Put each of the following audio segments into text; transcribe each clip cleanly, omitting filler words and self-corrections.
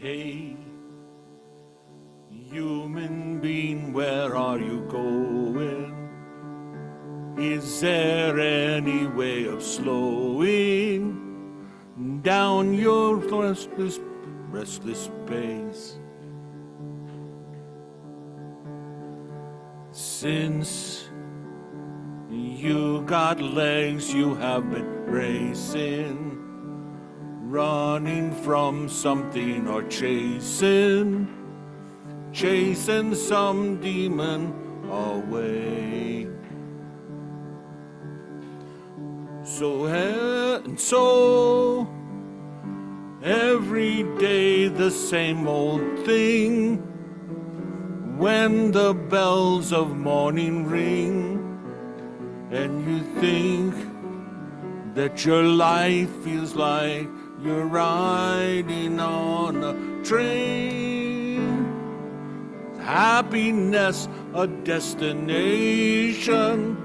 Hey, human being, where are you going? Is there any way of slowing down your restless pace? Since you got legs, you have been racing, running from something or chasing some demon away. So every day the same old thing. When the bells of morning ring and you think that your life feels like you're riding on a train. Happiness, a destination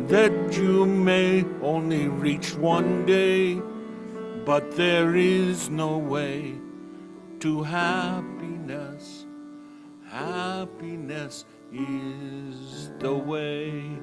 that you may only reach one day, but there is no way to happiness. Happiness is the way.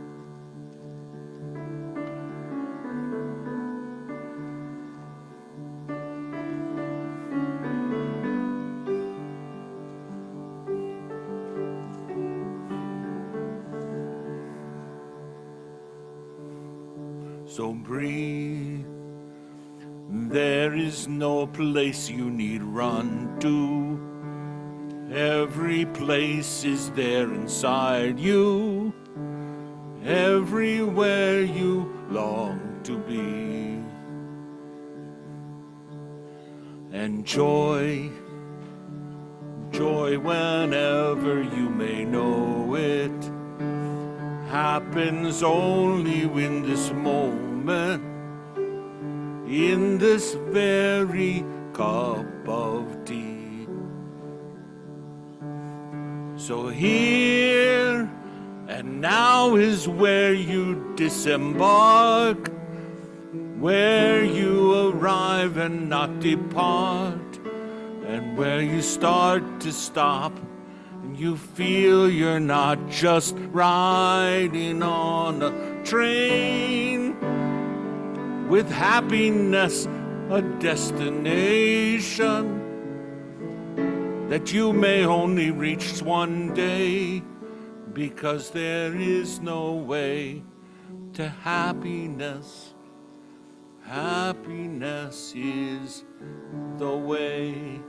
So breathe. There is no place you need run to. Every place is there inside you. Everywhere you long to be. And joy whenever you may know it, happens only in this moment, in this very cup of tea. So here and now is where you disembark, where you arrive and not depart, and where you start to stop. You feel you're not just riding on a train, with happiness a destination that you may only reach one day, because there is no way to happiness. Happiness is the way.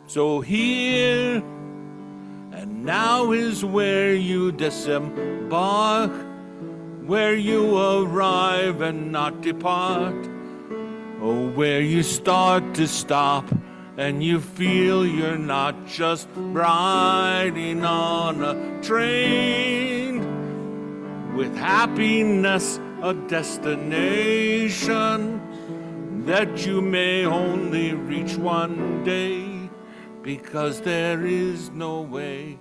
So here and now is where you disembark, where you arrive and not depart. Oh, where you start to stop and you feel you're not just riding on a train, with happiness a destination that you may only reach one day, because there is no way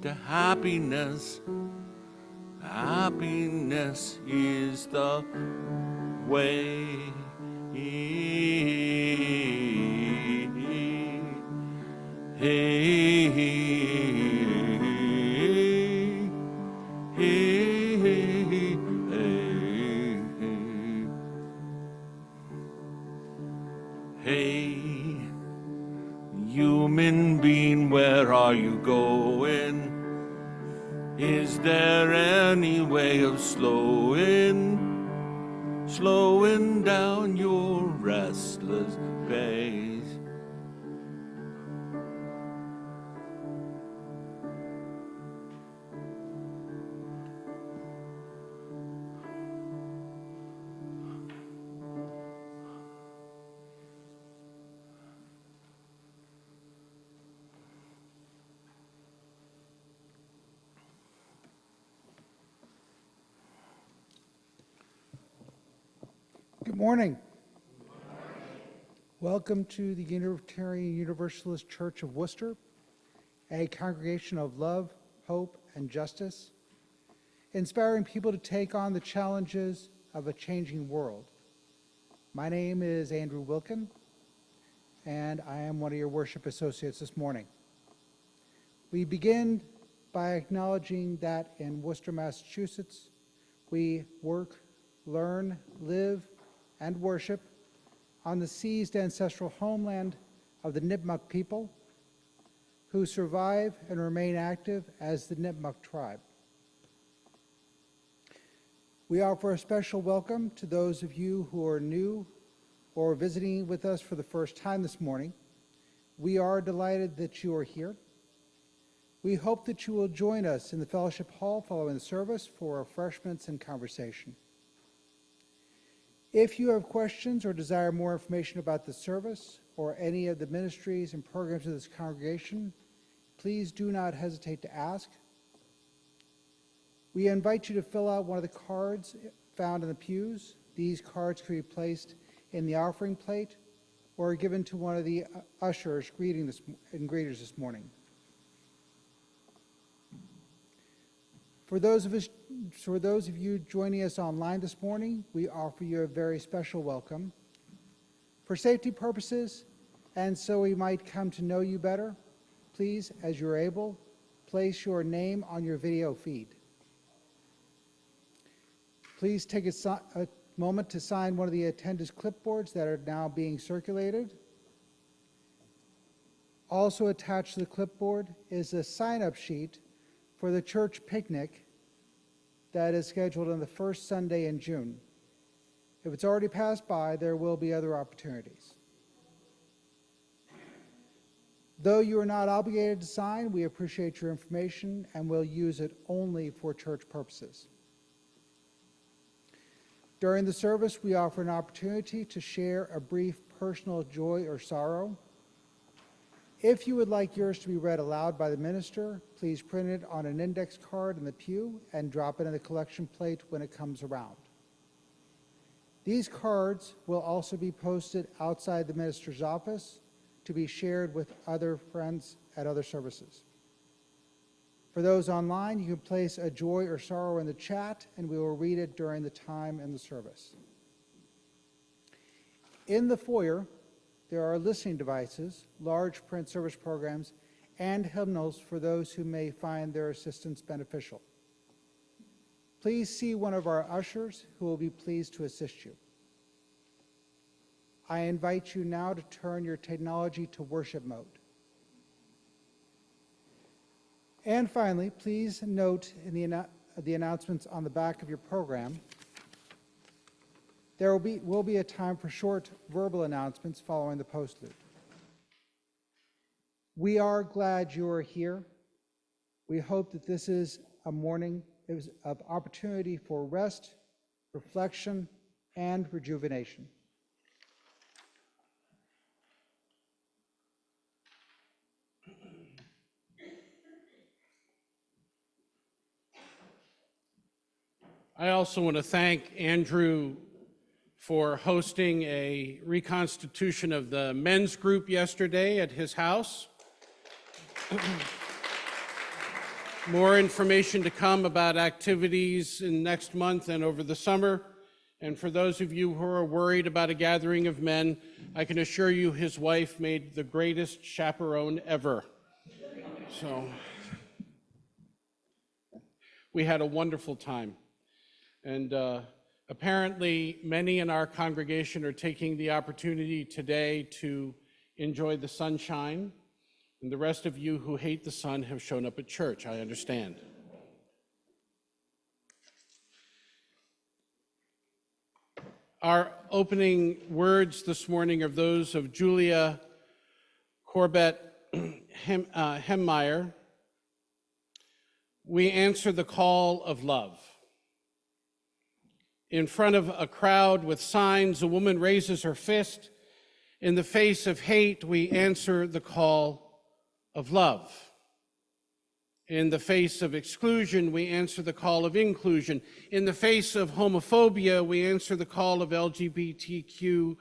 to happiness. Happiness is the way. Hey, human being, where are you going? Is there any way of slowing down your restless pace? Good morning. Welcome to the Unitarian Universalist Church of Worcester, a congregation of love, hope, and justice, inspiring people to take on the challenges of a changing world. My name is Andrew Wilkin, and I am one of your worship associates this morning. We begin by acknowledging that in Worcester, Massachusetts, we work, learn, live, and worship on the seized ancestral homeland of the Nipmuc people, who survive and remain active as the Nipmuc tribe. We offer a special welcome to those of you who are new or visiting with us for the first time this morning. We are delighted that you are here. We hope that you will join us in the fellowship hall following the service for refreshments and conversation. If you have questions or desire more information about the service or any of the ministries and programs of this congregation, please do not hesitate to ask. We invite you to fill out one of the cards found in the pews. These cards can be placed in the offering plate or given to one of the ushers greeters this morning. For those of you joining us online this morning, we offer you a very special welcome. For safety purposes, and so we might come to know you better, please, as you're able, place your name on your video feed. Please take a moment to sign one of the attendance clipboards that are now being circulated. Also attached to the clipboard is a sign-up sheet for the church picnic that is scheduled on the first Sunday in June. If it's already passed by, there will be other opportunities. Though you are not obligated to sign, we appreciate your information and will use it only for church purposes. During the service, we offer an opportunity to share a brief personal joy or sorrow. If you would like yours to be read aloud by the minister, please print it on an index card in the pew and drop it in the collection plate when it comes around. These cards will also be posted outside the minister's office to be shared with other friends at other services. For those online, you can place a joy or sorrow in the chat and we will read it during the time in the service. In the foyer, there are listening devices, large print service programs, and hymnals for those who may find their assistance beneficial. Please see one of our ushers who will be pleased to assist you. I invite you now to turn your technology to worship mode. And finally, please note in the announcements on the back of your program, there will be a time for short verbal announcements following the postlude. We are glad you are here. We hope that this is a morning of opportunity for rest, reflection, and rejuvenation. I also want to thank Andrew for hosting a reconstitution of the men's group yesterday at his house. More information to come about activities in next month and over the summer. And for those of you who are worried about a gathering of men, I can assure you his wife made the greatest chaperone ever. So we had a wonderful time. And apparently, many in our congregation are taking the opportunity today to enjoy the sunshine, and the rest of you who hate the sun have shown up at church, I understand. Our opening words this morning are those of Julia Corbett Hemmeyer. We answer the call of love. In front of a crowd with signs, a woman raises her fist. In the face of hate, we answer the call of love. In the face of exclusion, we answer the call of inclusion. In the face of homophobia, we answer the call of LGBTQIA+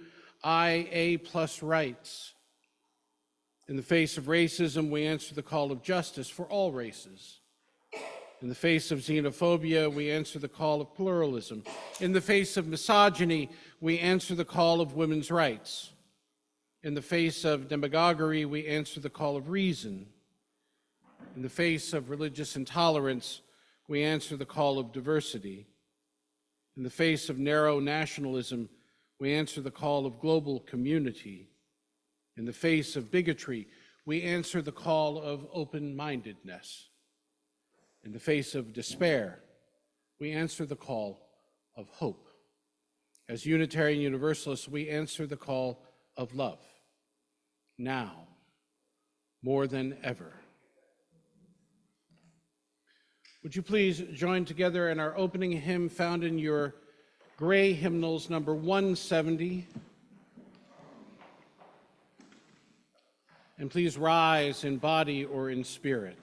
IA plus rights. In the face of racism, we answer the call of justice for all races. In the face of xenophobia, we answer the call of pluralism. In the face of misogyny, we answer the call of women's rights. In the face of demagoguery, we answer the call of reason. In the face of religious intolerance, we answer the call of diversity. In the face of narrow nationalism, we answer the call of global community. In the face of bigotry, we answer the call of open-mindedness. In the face of despair, we answer the call of hope. As Unitarian Universalists, we answer the call of love, now, more than ever. Would you please join together in our opening hymn found in your gray hymnals, number 170. And please rise in body or in spirit.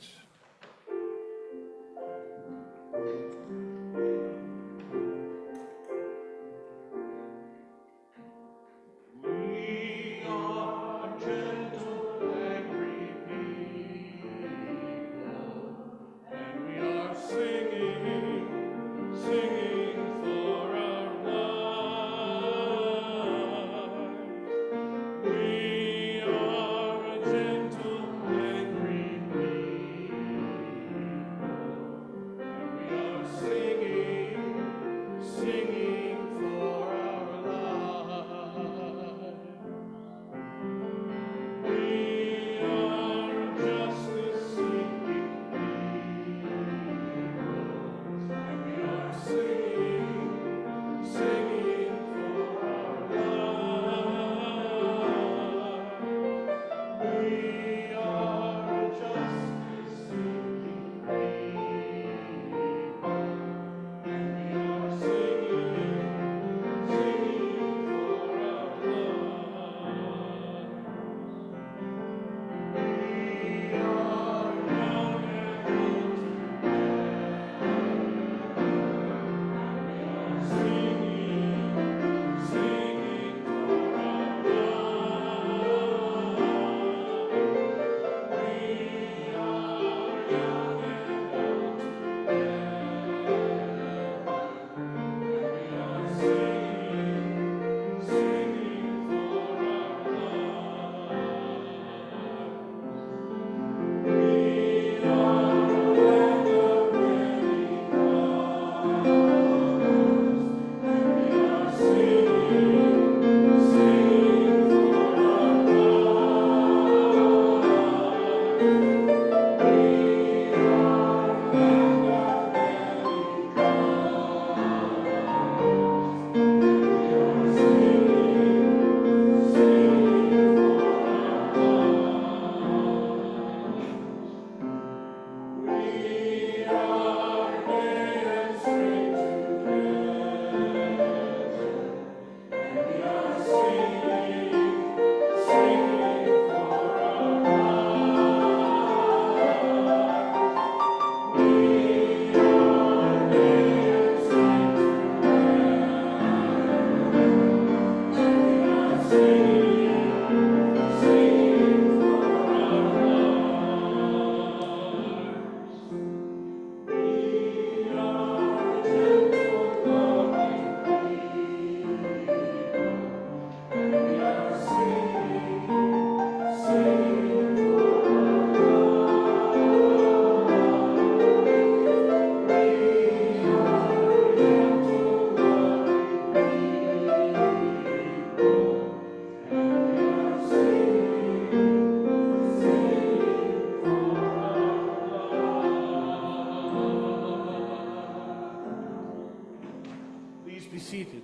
Seated.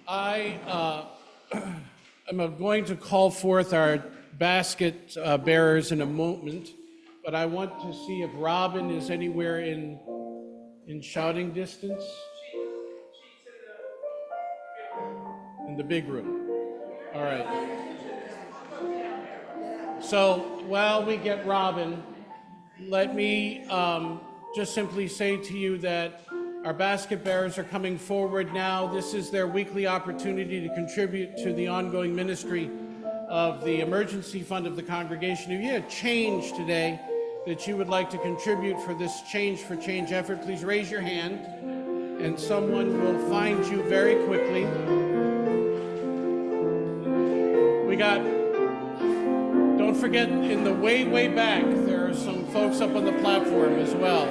I am going to call forth our basket bearers in a moment, but I want to see if Robin is anywhere in shouting distance. In the big room. All right. So while we get Robin, let me just simply say to you that Our basket bearers are coming forward now. This is their weekly opportunity to contribute to the ongoing ministry of the emergency fund of the congregation. If you had change today that you would like to contribute for this Change for Change effort, please raise your hand and someone will find you very quickly. Don't forget, in the way back, there are some folks up on the platform as well.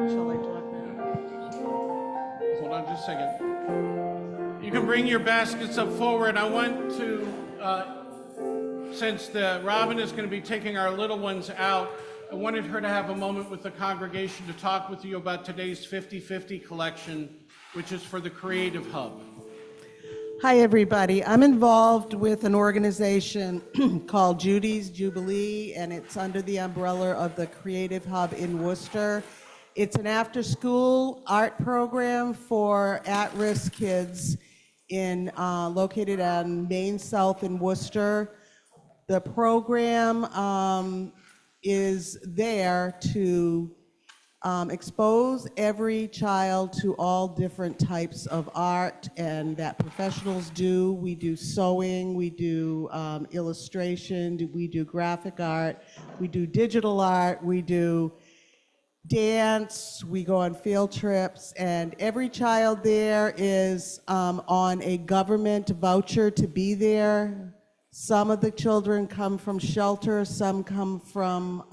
Shall I talk now? Hold on just a second. You can bring your baskets up forward. I want to, since Robin is going to be taking our little ones out, I wanted her to have a moment with the congregation to talk with you about today's 50/50 collection, which is for the Creative Hub. Hi, everybody. I'm involved with an organization called Judy's Jubilee, and it's under the umbrella of the Creative Hub in Worcester. It's an after-school art program for at-risk kids located on Main South in Worcester. The program is there to expose every child to all different types of art and that professionals do. We do sewing, we do illustration, we do graphic art, we do digital art, we do dance, we go on field trips, and every child there is on a government voucher to be there. Some of the children come from shelter, some come from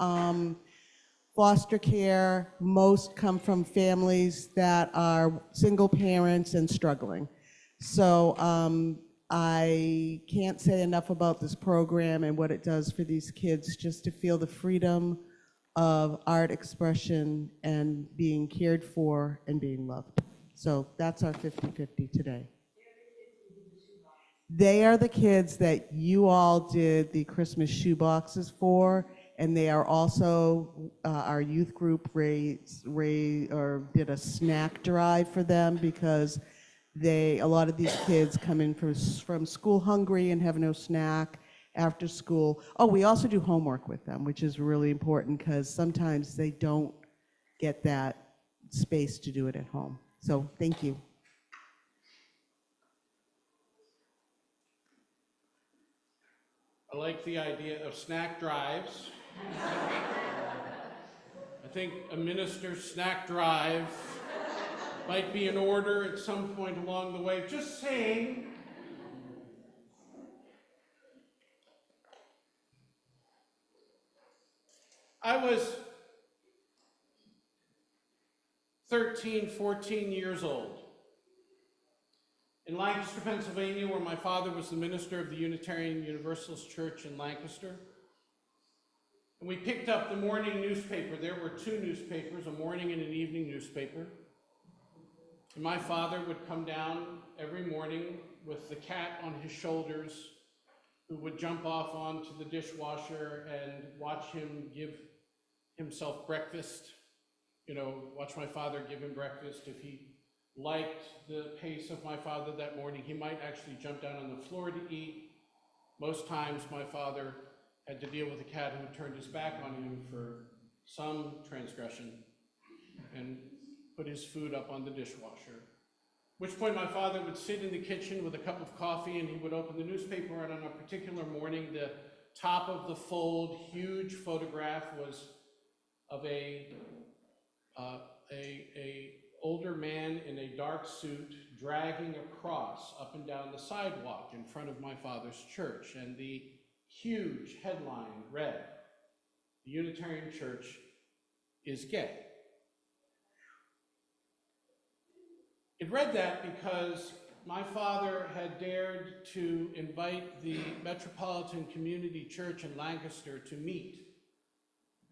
foster care, most come from families that are single parents and struggling. So I can't say enough about this program and what it does for these kids, just to feel the freedom of art expression and being cared for and being loved. So that's our 50/50 today. They are the kids that you all did the Christmas shoe boxes for, and they are also our youth group did a snack drive for them, because a lot of these kids come in from school hungry and have no snack after school. Oh, we also do homework with them, which is really important because sometimes they don't get that space to do it at home. So thank you. I like the idea of snack drives. I think a minister's snack drive might be in order at some point along the way. Just saying. I was 13, 14 years old in Lancaster, Pennsylvania, where my father was the minister of the Unitarian Universalist Church in Lancaster. And we picked up the morning newspaper. There were two newspapers, a morning and an evening newspaper. And my father would come down every morning with the cat on his shoulders, who would jump off onto the dishwasher and watch him give himself breakfast. Watch my father give him breakfast. If he liked the pace of my father that morning, he might actually jump down on the floor to eat. Most times my father had to deal with a cat who turned his back on him for some transgression and put his food up on the dishwasher. At which point my father would sit in the kitchen with a cup of coffee, and he would open the newspaper, and on a particular morning, the top of the fold, huge photograph was of a older man in a dark suit dragging a cross up and down the sidewalk in front of my father's church, and the huge headline read, "The Unitarian Church is gay." It read that because my father had dared to invite the Metropolitan Community Church in Lancaster to meet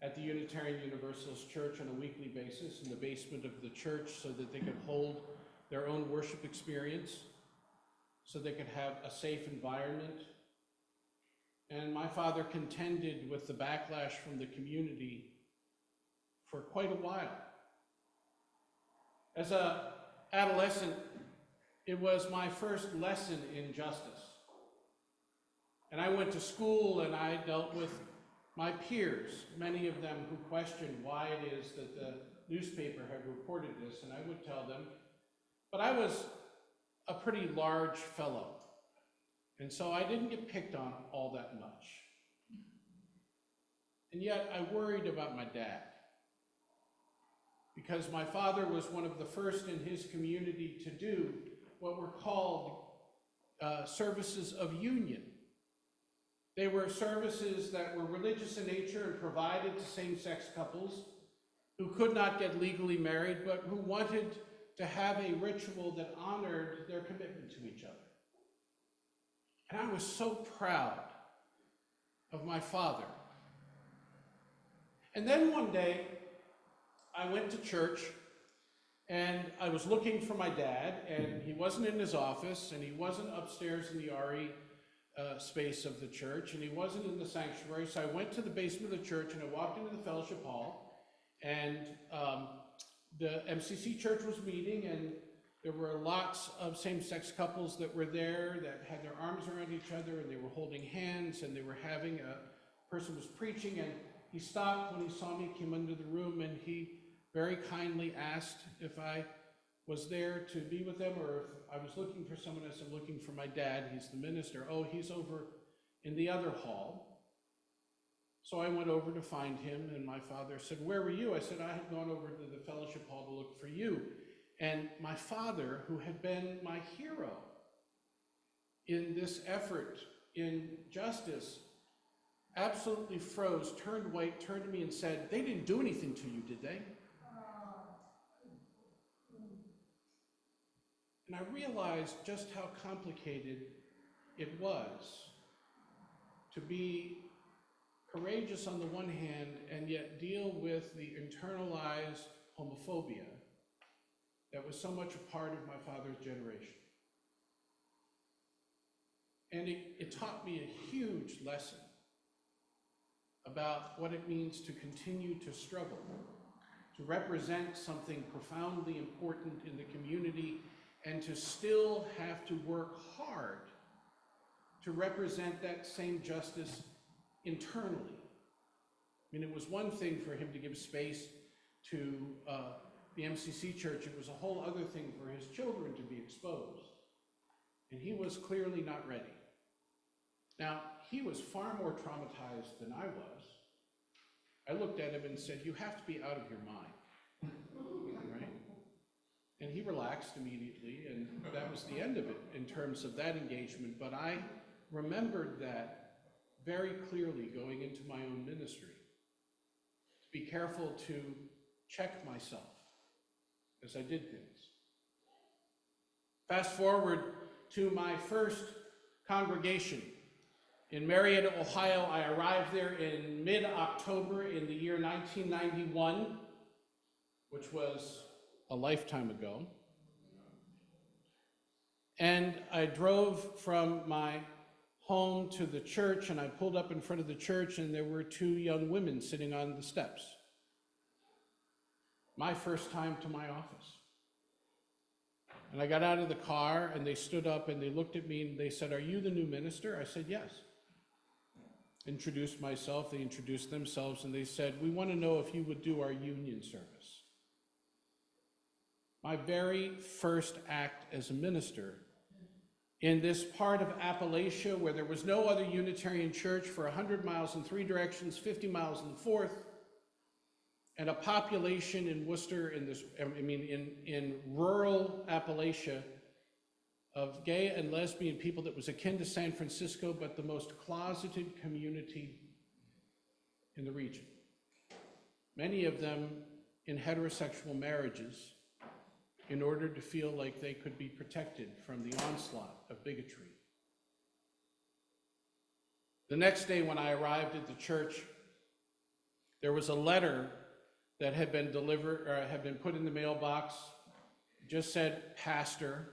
at the Unitarian Universalist Church on a weekly basis in the basement of the church, so that they could hold their own worship experience, so they could have a safe environment. And my father contended with the backlash from the community for quite a while. As a adolescent, it was my first lesson in justice. And I went to school and I dealt with my peers, many of them who questioned why it is that the newspaper had reported this, and I would tell them, but I was a pretty large fellow, and so I didn't get picked on all that much. And yet I worried about my dad, because my father was one of the first in his community to do what were called services of union. They were services that were religious in nature and provided to same-sex couples who could not get legally married, but who wanted to have a ritual that honored their commitment to each other. And I was so proud of my father. And then one day, I went to church, and I was looking for my dad, and he wasn't in his office, and he wasn't upstairs in the RE space of the church, and he wasn't in the sanctuary. So I went to the basement of the church, and I walked into the fellowship hall, and the MCC church was meeting, and there were lots of same-sex couples that were there that had their arms around each other, and they were holding hands, and they were having a person was preaching, and he stopped when he saw me, came into the room, and he very kindly asked if I was there to be with them, or if I was looking for someone. I said, I'm looking for my dad. He's the minister. Oh, he's over in the other hall. So I went over to find him, and my father said, where were you? I said, I had gone over to the fellowship hall to look for you. And my father, who had been my hero in this effort in justice, absolutely froze, turned white, turned to me and said, they didn't do anything to you, did they? And I realized just how complicated it was to be courageous on the one hand and yet deal with the internalized homophobia that was so much a part of my father's generation. And it taught me a huge lesson about what it means to continue to struggle, to represent something profoundly important in the community, and to still have to work hard to represent that same justice internally. I mean, it was one thing for him to give space to the MCC church. It was a whole other thing for his children to be exposed. And he was clearly not ready. Now, he was far more traumatized than I was. I looked at him and said, you have to be out of your mind, right? And he relaxed immediately, and that was the end of it in terms of that engagement. But I remembered that very clearly going into my own ministry. To be careful to check myself as I did things. Fast forward to my first congregation in Marietta, Ohio. I arrived there in mid-October in the year 1991, which was a lifetime ago. And I drove from my home to the church, and I pulled up in front of the church, and there were two young women sitting on the steps. My first time to my office. And I got out of the car, and they stood up, and they looked at me, and they said, are you the new minister? I said, yes. Introduced myself, they introduced themselves, and they said, we want to know if you would do our union service. My very first act as a minister in this part of Appalachia where there was no other Unitarian church for 100 miles in 3 directions, 50 miles in the 4th, and a population in Worcester, in rural Appalachia of gay and lesbian people that was akin to San Francisco, but the most closeted community in the region. Many of them in heterosexual marriages in order to feel like they could be protected from the onslaught of bigotry. The next day when I arrived at the church, there was a letter that had been delivered, or had been put in the mailbox, just said pastor,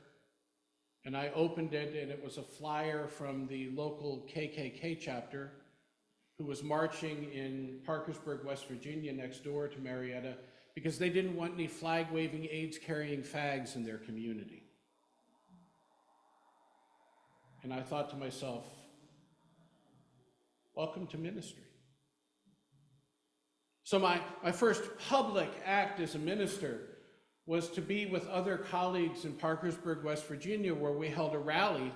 and I opened it, and it was a flyer from the local KKK chapter who was marching in Parkersburg, West Virginia, next door to Marietta, because they didn't want any flag-waving, AIDS-carrying fags in their community. And I thought to myself, welcome to ministry. So my first public act as a minister was to be with other colleagues in Parkersburg, West Virginia, where we held a rally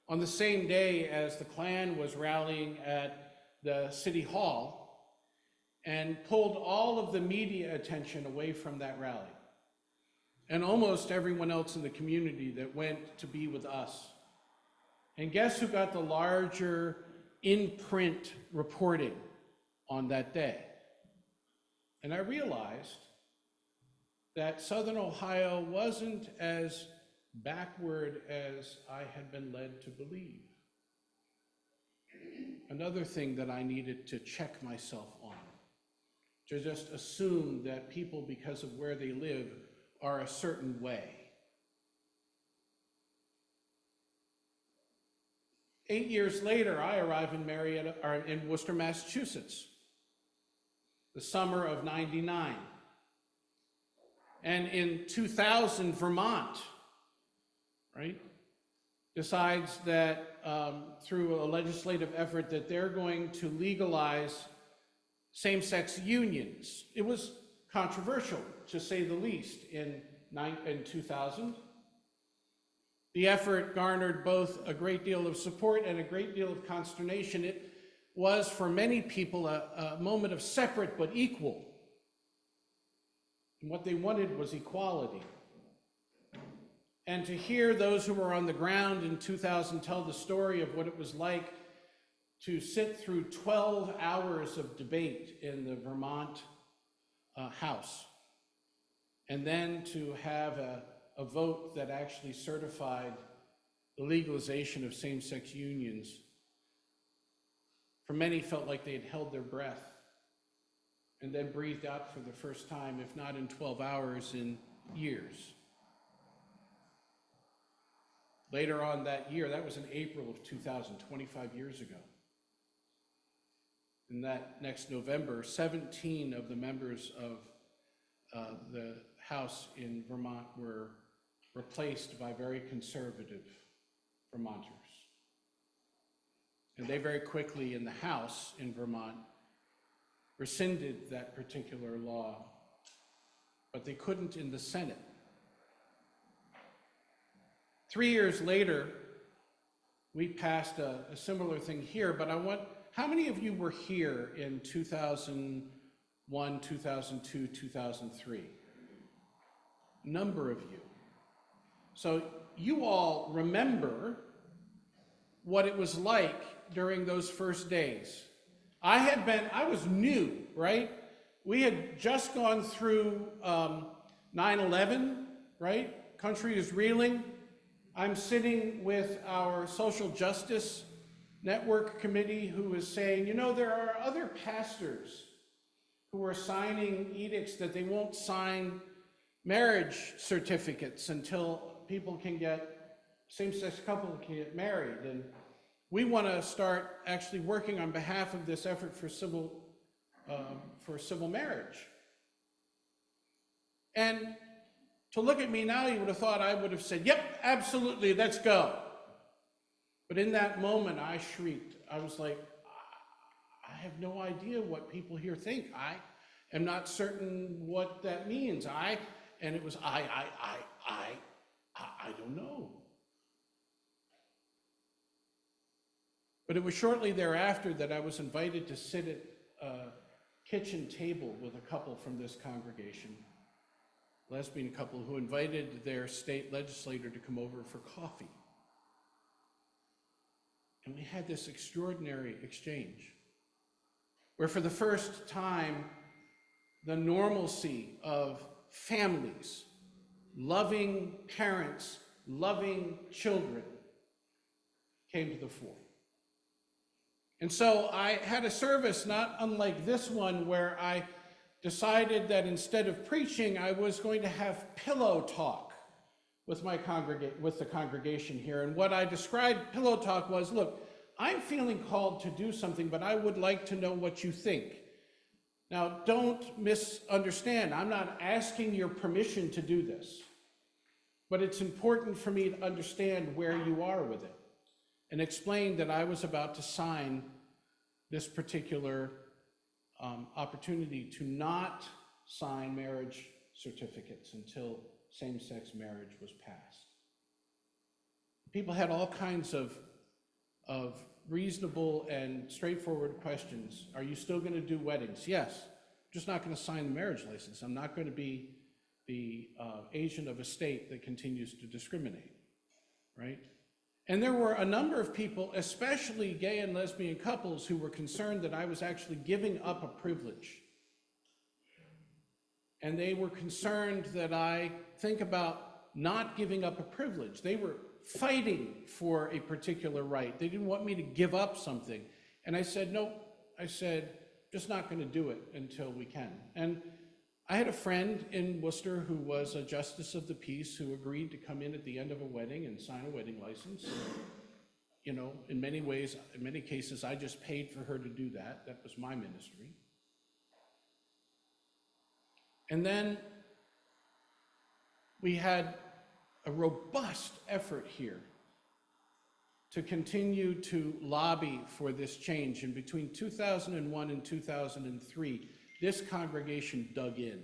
on the same day as the Klan was rallying at the City Hall, and pulled all of the media attention away from that rally, and almost everyone else in the community that went to be with us. And guess who got the larger in-print reporting on that day? And I realized that Southern Ohio wasn't as backward as I had been led to believe. Another thing that I needed to check myself on, to just assume that people, because of where they live, are a certain way. 8 years later, I arrived in Worcester, Massachusetts, the summer of '99. And in 2000, Vermont, right, decides that through a legislative effort that they're going to legalize same-sex unions. It was controversial, to say the least, in 2000. The effort garnered both a great deal of support and a great deal of consternation. It was, for many people, a moment of separate but equal. And what they wanted was equality. And to hear those who were on the ground in 2000 tell the story of what it was like to sit through 12 hours of debate in the Vermont House, and then to have a vote that actually certified the legalization of same-sex unions, for many felt like they had held their breath and then breathed out for the first time, if not in 12 hours, in years. Later on that year, that was in April of 2000, 25 years ago. In that next November, 17 of the members of the House in Vermont were replaced by very conservative Vermonters. And they very quickly, in the House in Vermont, rescinded that particular law, but they couldn't in the Senate. 3 years later, we passed a similar thing here, but how many of you were here in 2001, 2002, 2003? A number of you. So you all remember what it was like during those first days. I was new, right? We had just gone through 9/11, right? Country is reeling. I'm sitting with our social justice network committee who is saying, you know, there are other pastors who are signing edicts that they won't sign marriage certificates until people can same-sex couple can get married. And we want to start actually working on behalf of this effort for civil marriage. And to look at me now, you would have thought I would have said, yep, absolutely, let's go. But in that moment, I shrieked. I was like, I have no idea what people here think. I am not certain what that means. And it was, I don't know. But it was shortly thereafter that I was invited to sit at a kitchen table with a couple from this congregation, lesbian couple who invited their state legislator to come over for coffee. And we had this extraordinary exchange where for the first time, the normalcy of families, loving parents, loving children came to the fore. And so I had a service not unlike this one where I decided that instead of preaching, I was going to have pillow talk with the congregation here. And what I described pillow talk was, look, I'm feeling called to do something, but I would like to know what you think. Now, don't misunderstand. I'm not asking your permission to do this, but it's important for me to understand where you are with it and explain that I was about to sign this particular opportunity to not sign marriage certificates until same-sex marriage was passed. People had all kinds of reasonable and straightforward questions. Are you still going to do weddings? Yes. I'm just not going to sign the marriage license. I'm not going to be the agent of a state that continues to discriminate, right? And there were a number of people, especially gay and lesbian couples, who were concerned that I was actually giving up a privilege. And they were concerned that I think about not giving up a privilege. They were fighting for a particular right. They didn't want me to give up something. And I said, no, I said, just not going to do it until we can. And I had a friend in Worcester who was a justice of the peace who agreed to come in at the end of a wedding and sign a wedding license. You know, in many ways, in many cases, I just paid for her to do that. That was my ministry. And then we had a robust effort here to continue to lobby for this change. And between 2001 and 2003, this congregation dug in.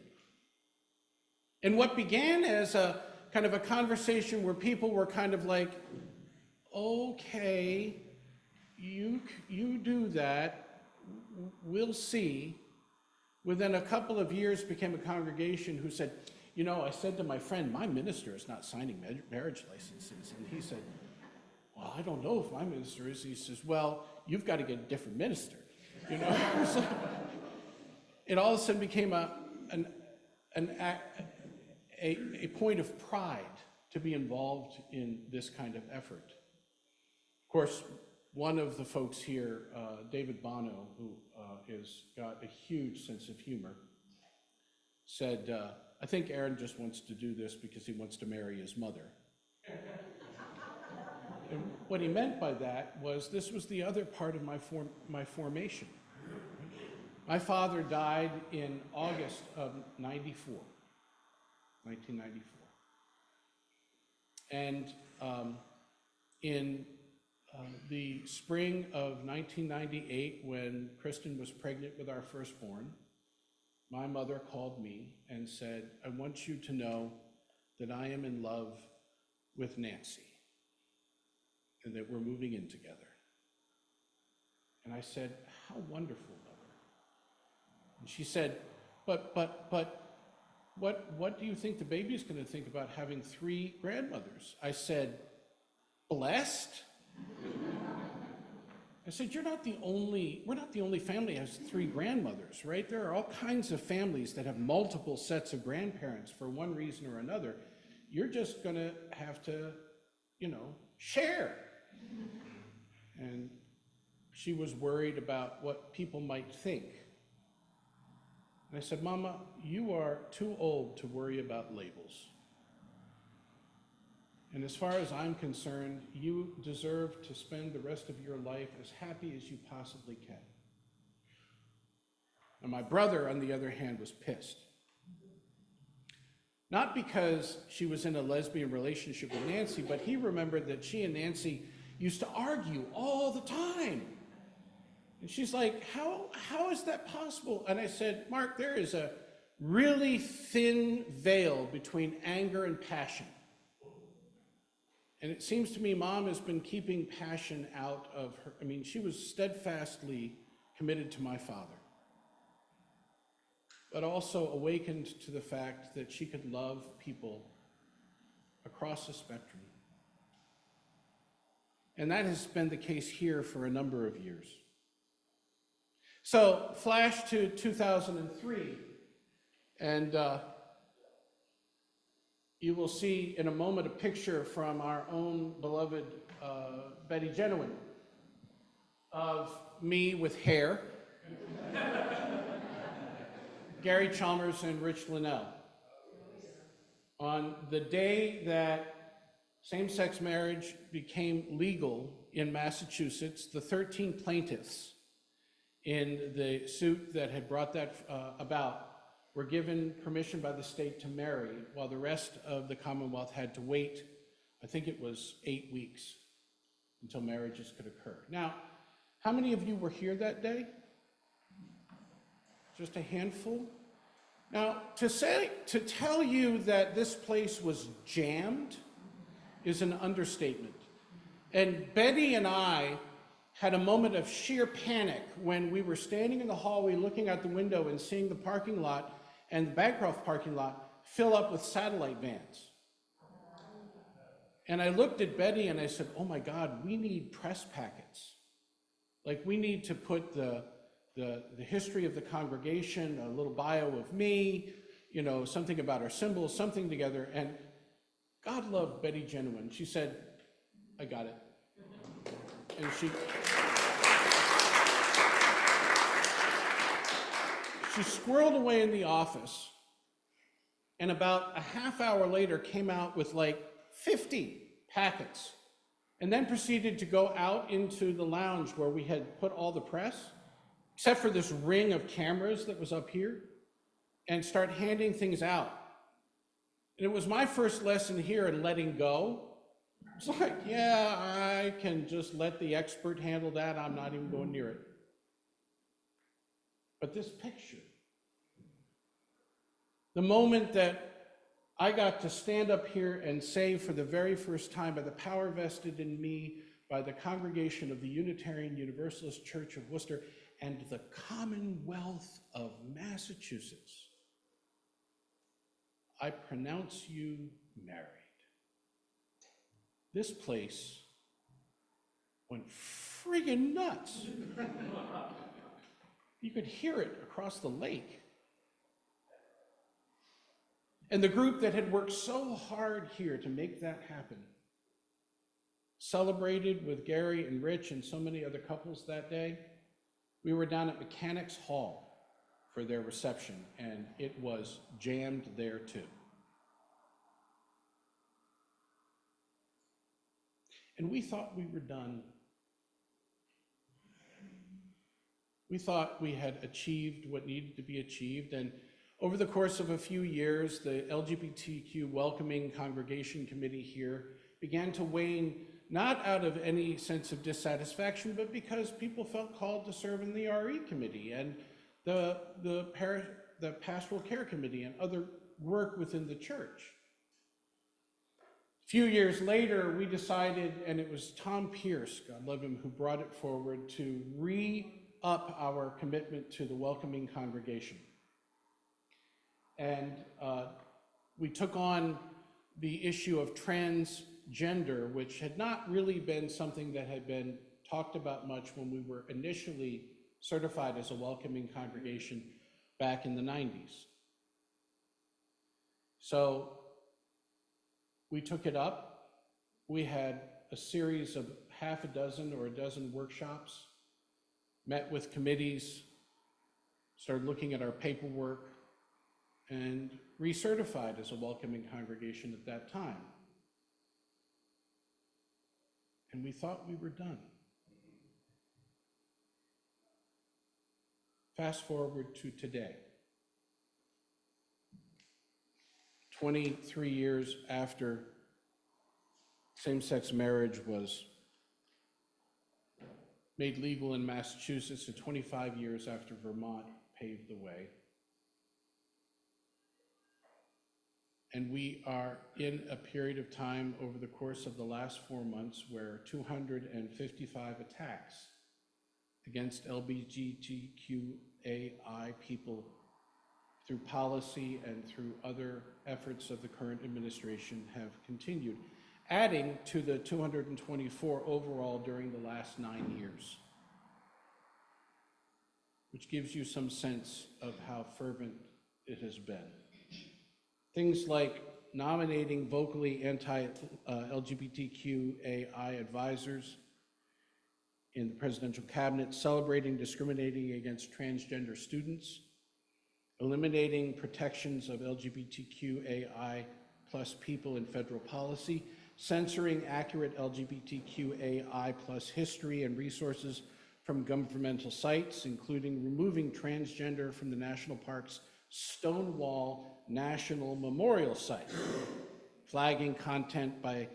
And what began as a kind of a conversation where people were kind of like, okay, you do that, we'll see, within a couple of years became a congregation who said, you know, I said to my friend, my minister is not signing marriage licenses. And he said, well, I don't know if my minister is. He says, well, you've got to get a different minister. You know, so it all of a sudden became a point of pride to be involved in this kind of effort. Of course, one of the folks here, David Bono, who has got a huge sense of humor, said, I think Aaron just wants to do this because he wants to marry his mother. And what he meant by that was this was the other part of my formation. My father died in August of 1994. And in the spring of 1998, when Kristen was pregnant with our firstborn, my mother called me and said, I want you to know that I am in love with Nancy and that we're moving in together. And I said, how wonderful, Mother. And she said, but what do you think the baby is going to think about having 3 grandmothers? I said, blessed? I said, we're not the only family that has 3 grandmothers, right? There are all kinds of families that have multiple sets of grandparents for one reason or another. You're just gonna have to, you know, share. And she was worried about what people might think. And I said, Mama, you are too old to worry about labels. And as far as I'm concerned, you deserve to spend the rest of your life as happy as you possibly can. And my brother, on the other hand, was pissed. Not because she was in a lesbian relationship with Nancy, but he remembered that she and Nancy used to argue all the time. And she's like, how is that possible? And I said, Mark, there is a really thin veil between anger and passion. And it seems to me Mom has been keeping passion out of her. I mean, she was steadfastly committed to my father, but also awakened to the fact that she could love people across the spectrum. And that has been the case here for a number of years. So, flash to 2003, and you will see in a moment a picture from our own beloved Betty Genowin of me with hair, Gary Chalmers and Rich Linnell. On the day that same-sex marriage became legal in Massachusetts, the 13 plaintiffs in the suit that had brought that about were given permission by the state to marry, while the rest of the Commonwealth had to wait, I think it was 8 weeks, until marriages could occur. Now, how many of you were here that day? Just a handful? Now, to tell you that this place was jammed is an understatement. And Betty and I had a moment of sheer panic when we were standing in the hallway looking out the window and seeing the parking lot and the Bancroft parking lot fill up with satellite vans. And I looked at Betty and I said, oh my God, we need press packets. Like, we need to put the history of the congregation, a little bio of me, you know, something about our symbols, something together. And God loved Betty genuine. She said, I got it. And she squirreled away in the office, and about a half hour later came out with like 50 packets, and then proceeded to go out into the lounge where we had put all the press, except for this ring of cameras that was up here, and start handing things out. And it was my first lesson here in letting go. It's like, yeah, I can just let the expert handle that. I'm not even going near it. But this picture, the moment that I got to stand up here and say for the very first time, by the power vested in me by the congregation of the Unitarian Universalist Church of Worcester and the Commonwealth of Massachusetts, I pronounce you married. This place went friggin' nuts. You could hear it across the lake. And the group that had worked so hard here to make that happen celebrated with Gary and Rich and so many other couples that day. We were down at Mechanics Hall for their reception, and it was jammed there too. And we thought we were done. We thought we had achieved what needed to be achieved, and over the course of a few years, the LGBTQ Welcoming Congregation Committee here began to wane, not out of any sense of dissatisfaction, but because people felt called to serve in the RE Committee and the Pastoral Care Committee and other work within the church. A few years later, we decided, and it was Tom Pierce, God love him, who brought it forward, to re-up our commitment to the welcoming congregation. And we took on the issue of transgender, which had not really been something that had been talked about much when we were initially certified as a welcoming congregation back in the 90s. So we took it up. We had a series of half a dozen or a dozen workshops, met with committees, started looking at our paperwork, and recertified as a welcoming congregation at that time. And we thought we were done. Fast forward to today. 23 years after same-sex marriage was made legal in Massachusetts, and 25 years after Vermont paved the way. And we are in a period of time over the course of the last 4 months where 255 attacks against LGBTQAI people through policy and through other efforts of the current administration have continued, adding to the 224 overall during the last 9 years, which gives you some sense of how fervent it has been. Things like nominating vocally anti-LGBTQAI advisors in the presidential cabinet, celebrating discriminating against transgender students, eliminating protections of LGBTQAI plus people in federal policy, censoring accurate LGBTQAI plus history and resources from governmental sites, including removing transgender from the national park's Stonewall National Memorial Site, flagging content by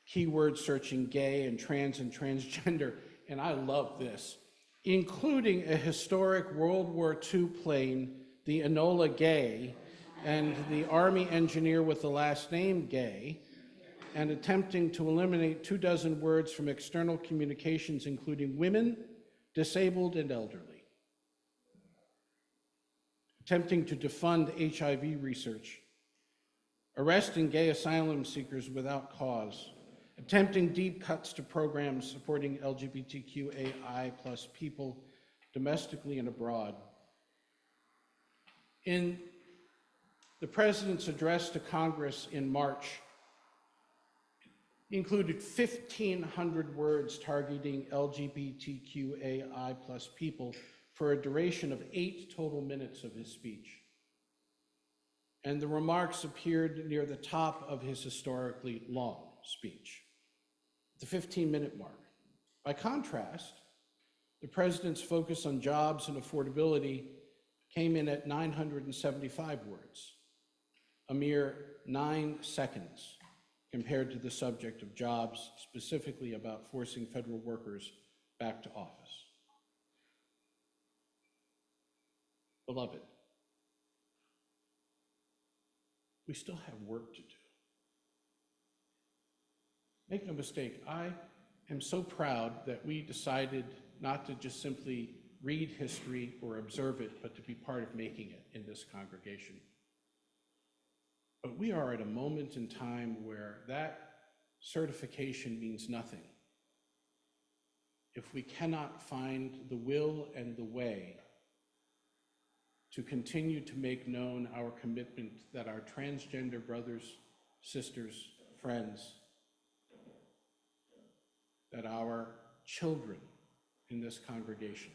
keyword searching gay and transgender, and I love this, including a historic World War II plane, the Enola Gay, and the Army engineer with the last name Gay, and attempting to eliminate 24 words from external communications, including women, disabled, and elderly. Attempting to defund HIV research, arresting gay asylum seekers without cause, attempting deep cuts to programs supporting LGBTQAI+ people domestically and abroad. In the President's address to Congress in March, included 1,500 words targeting LGBTQAI+ people for a duration of 8 total minutes of his speech. And the remarks appeared near the top of his historically long speech, the 15-minute mark. By contrast, the President's focus on jobs and affordability came in at 975 words, a mere 9 seconds compared to the subject of jobs, specifically about forcing federal workers back to office. Beloved, we still have work to do. Make no mistake, I am so proud that we decided not to just simply read history or observe it, but to be part of making it in this congregation. But we are at a moment in time where that certification means nothing if we cannot find the will and the way to continue to make known our commitment that our transgender brothers, sisters, friends, that our children in this congregation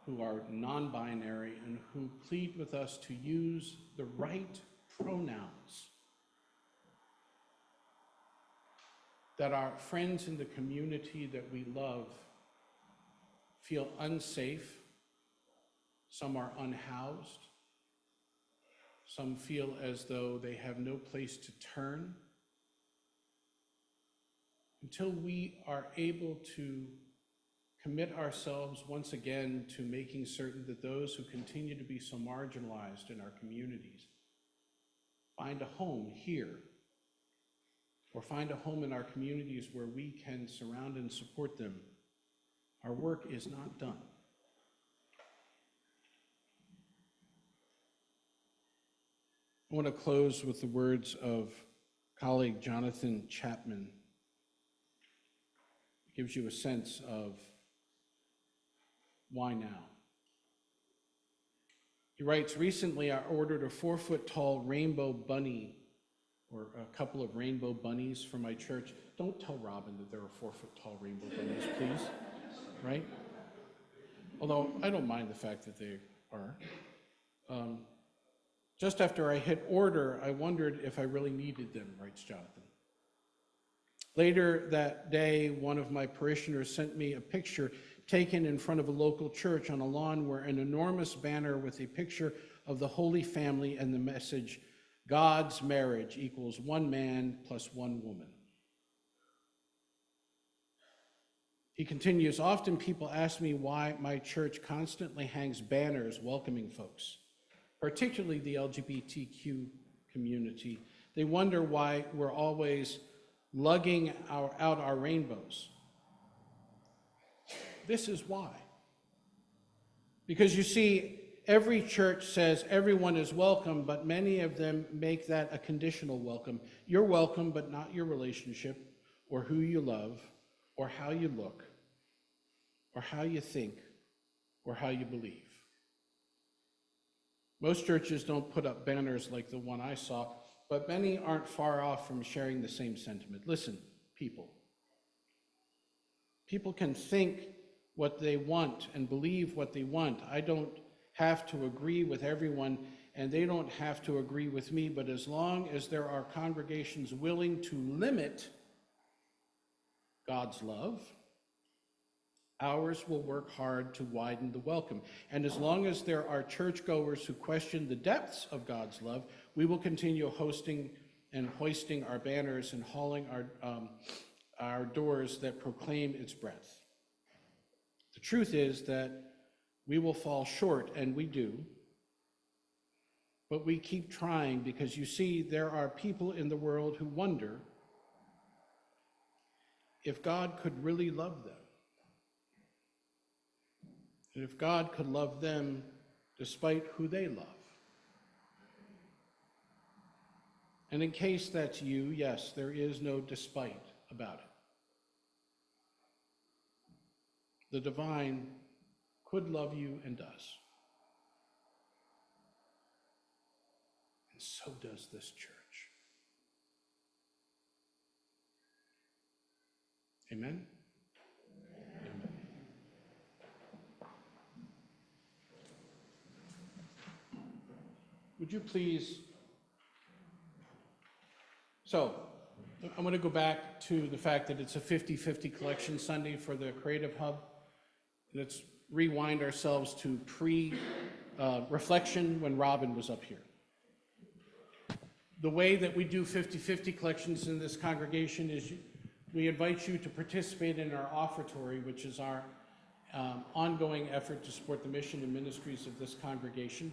who are non-binary and who plead with us to use the right pronouns, that our friends in the community that we love feel unsafe. Some are unhoused. Some feel as though they have no place to turn. Until we are able to commit ourselves once again to making certain that those who continue to be so marginalized in our communities find a home here, or find a home in our communities where we can surround and support them, our work is not done. I want to close with the words of colleague Jonathan Chapman. It gives you a sense of why now. He writes, recently I ordered a 4-foot-tall rainbow bunny, or a couple of rainbow bunnies for my church. Don't tell Robin that there are 4-foot-tall rainbow bunnies, please, right? Although I don't mind the fact that they are. Just after I hit order, I wondered if I really needed them, writes Jonathan. Later that day, one of my parishioners sent me a picture taken in front of a local church on a lawn where an enormous banner with a picture of the Holy Family and the message, God's marriage equals one man plus one woman. He continues, often people ask me why my church constantly hangs banners welcoming folks, particularly the LGBTQ community. They wonder why we're always lugging out our rainbows. This is why. Because you see, every church says everyone is welcome, but many of them make that a conditional welcome. You're welcome, but not your relationship, or who you love, or how you look, or how you think, or how you believe. Most churches don't put up banners like the one I saw, but many aren't far off from sharing the same sentiment. Listen, people. People can think what they want and believe what they want. I don't have to agree with everyone, and they don't have to agree with me, but as long as there are congregations willing to limit God's love, Ours will work hard to widen the welcome. And as long as there are churchgoers who question the depths of God's love, we will continue hosting and hoisting our banners and hauling our doors that proclaim its breadth. The truth is that we will fall short, and we do, but we keep trying because, you see, there are people in the world who wonder if God could really love them, and if God could love them despite who they love. And in case that's you, yes, there is no despite about it. The divine could love you and does. And so does this church. Amen? Amen. Would you please... So, I'm going to go back to the fact that it's a 50-50 collection Sunday for the Creative Hub. Let's rewind ourselves to reflection when Robin was up here. The way that we do 50-50 collections in this congregation is we invite you to participate in our offertory, which is our ongoing effort to support the mission and ministries of this congregation.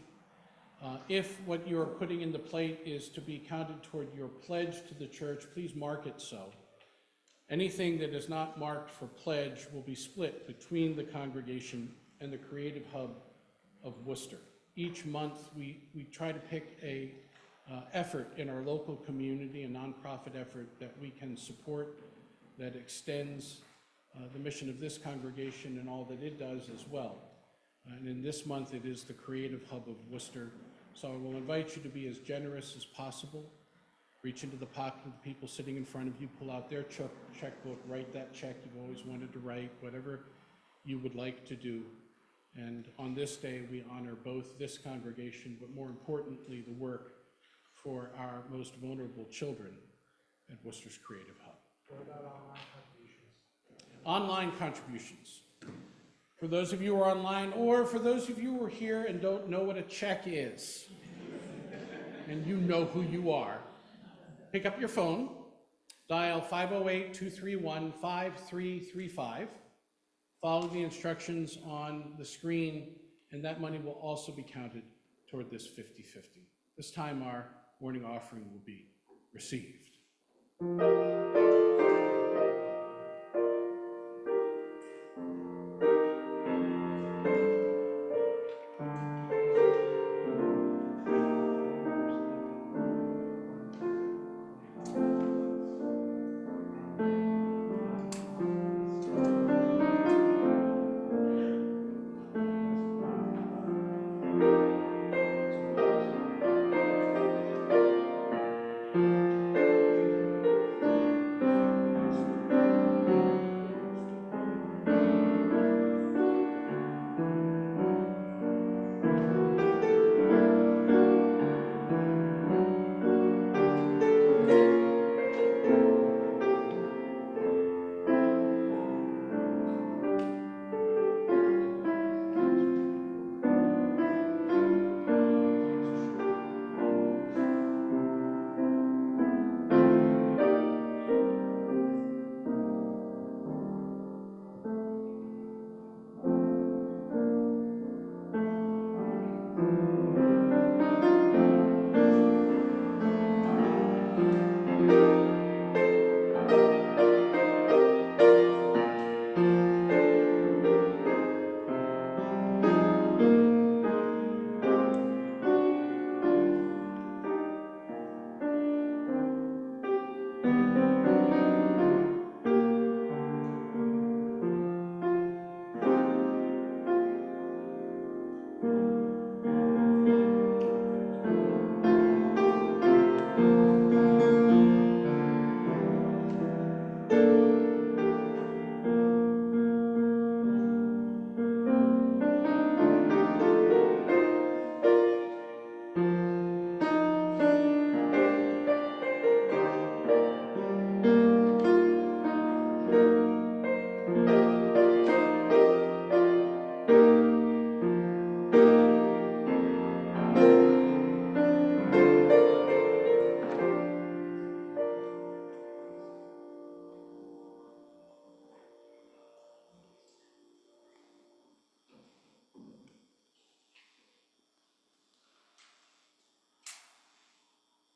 If what you're putting in the plate is to be counted toward your pledge to the church, please mark it so. Anything that is not marked for pledge will be split between the congregation and the Creative Hub of Worcester. Each month, we try to pick a effort in our local community, a nonprofit effort that we can support that extends the mission of this congregation and all that it does as well. And in this month, it is the Creative Hub of Worcester. So I will invite you to be as generous as possible. Reach into the pocket of the people sitting in front of you, pull out their checkbook, write that check you've always wanted to write, whatever you would like to do. And on this day, we honor both this congregation, but more importantly, the work for our most vulnerable children at Worcester's Creative Hub. What about online contributions? Online contributions. For those of you who are online, or for those of you who are here and don't know what a check is, and you know who you are, pick up your phone, dial 508-231-5335, follow the instructions on the screen, and that money will also be counted toward this 50-50. This time our morning offering will be received.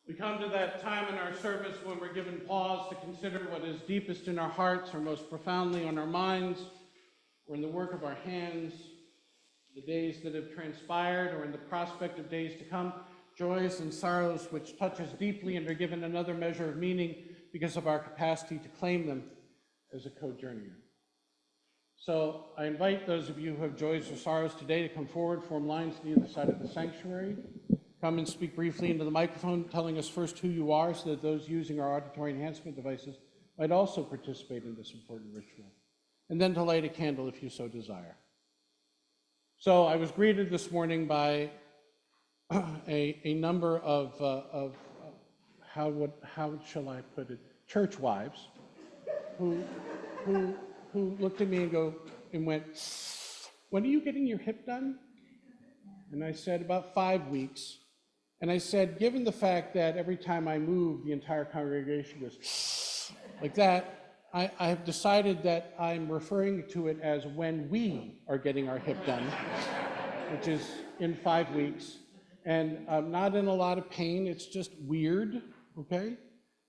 We come to that time in our service when we're given pause to consider what is deepest in our hearts or most profoundly on our minds, or in the work of our hands, the days that have transpired, or in the prospect of days to come, joys and sorrows which touch us deeply and are given another measure of meaning because of our capacity to claim them as a co-journeyer. So I invite those of you who have joys or sorrows today to come forward, form lines to either side of the sanctuary. Come and speak briefly into the microphone, telling us first who you are so that those using our auditory enhancement devices might also participate in this important ritual. And then to light a candle if you so desire. So I was greeted this morning by a number of how shall I put it, church wives who looked at me and went, when are you getting your hip done? And I said, about 5 weeks. And I said, given the fact that every time I move, the entire congregation goes like that, I have decided that I'm referring to it as when we are getting our hip done, which is in 5 weeks. And I'm not in a lot of pain, it's just weird, okay?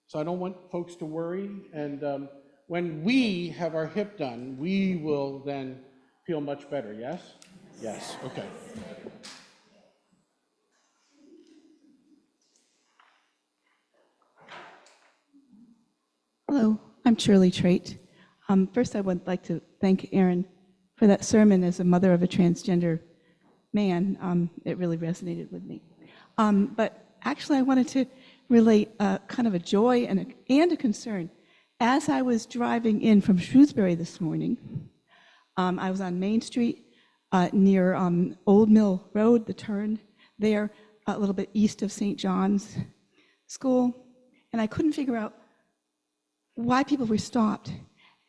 So I don't want folks to worry. And when we have our hip done, we will then feel much better, yes? Yes, okay. Hello, I'm Shirley Trait. First, I would like to thank Aaron for that sermon as a mother of a transgender man. It really resonated with me. But actually, I wanted to relate kind of a joy and a concern. As I was driving in from Shrewsbury this morning, I was on Main Street near Old Mill Road, the turn there, a little bit east of St. John's School, and I couldn't figure out why people were stopped.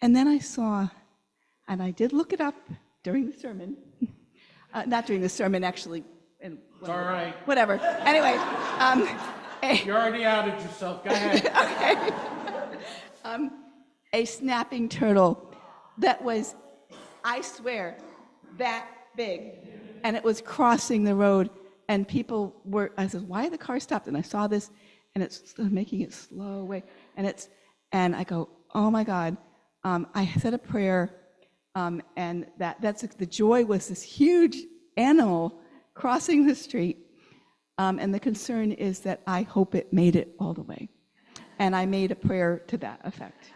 And then I saw, and I did look it up during the sermon, not during the sermon, actually. It's all right. Whatever. Anyway. You already outed yourself. Go ahead. Okay. A snapping turtle that was, I swear, that big. And it was crossing the road. And people were, I said, why are the cars stopped? And I saw this, and it's making it slow away. And I go, oh my God. I said a prayer, and that's the joy was this huge animal crossing the street. And the concern is that I hope it made it all the way. And I made a prayer to that effect.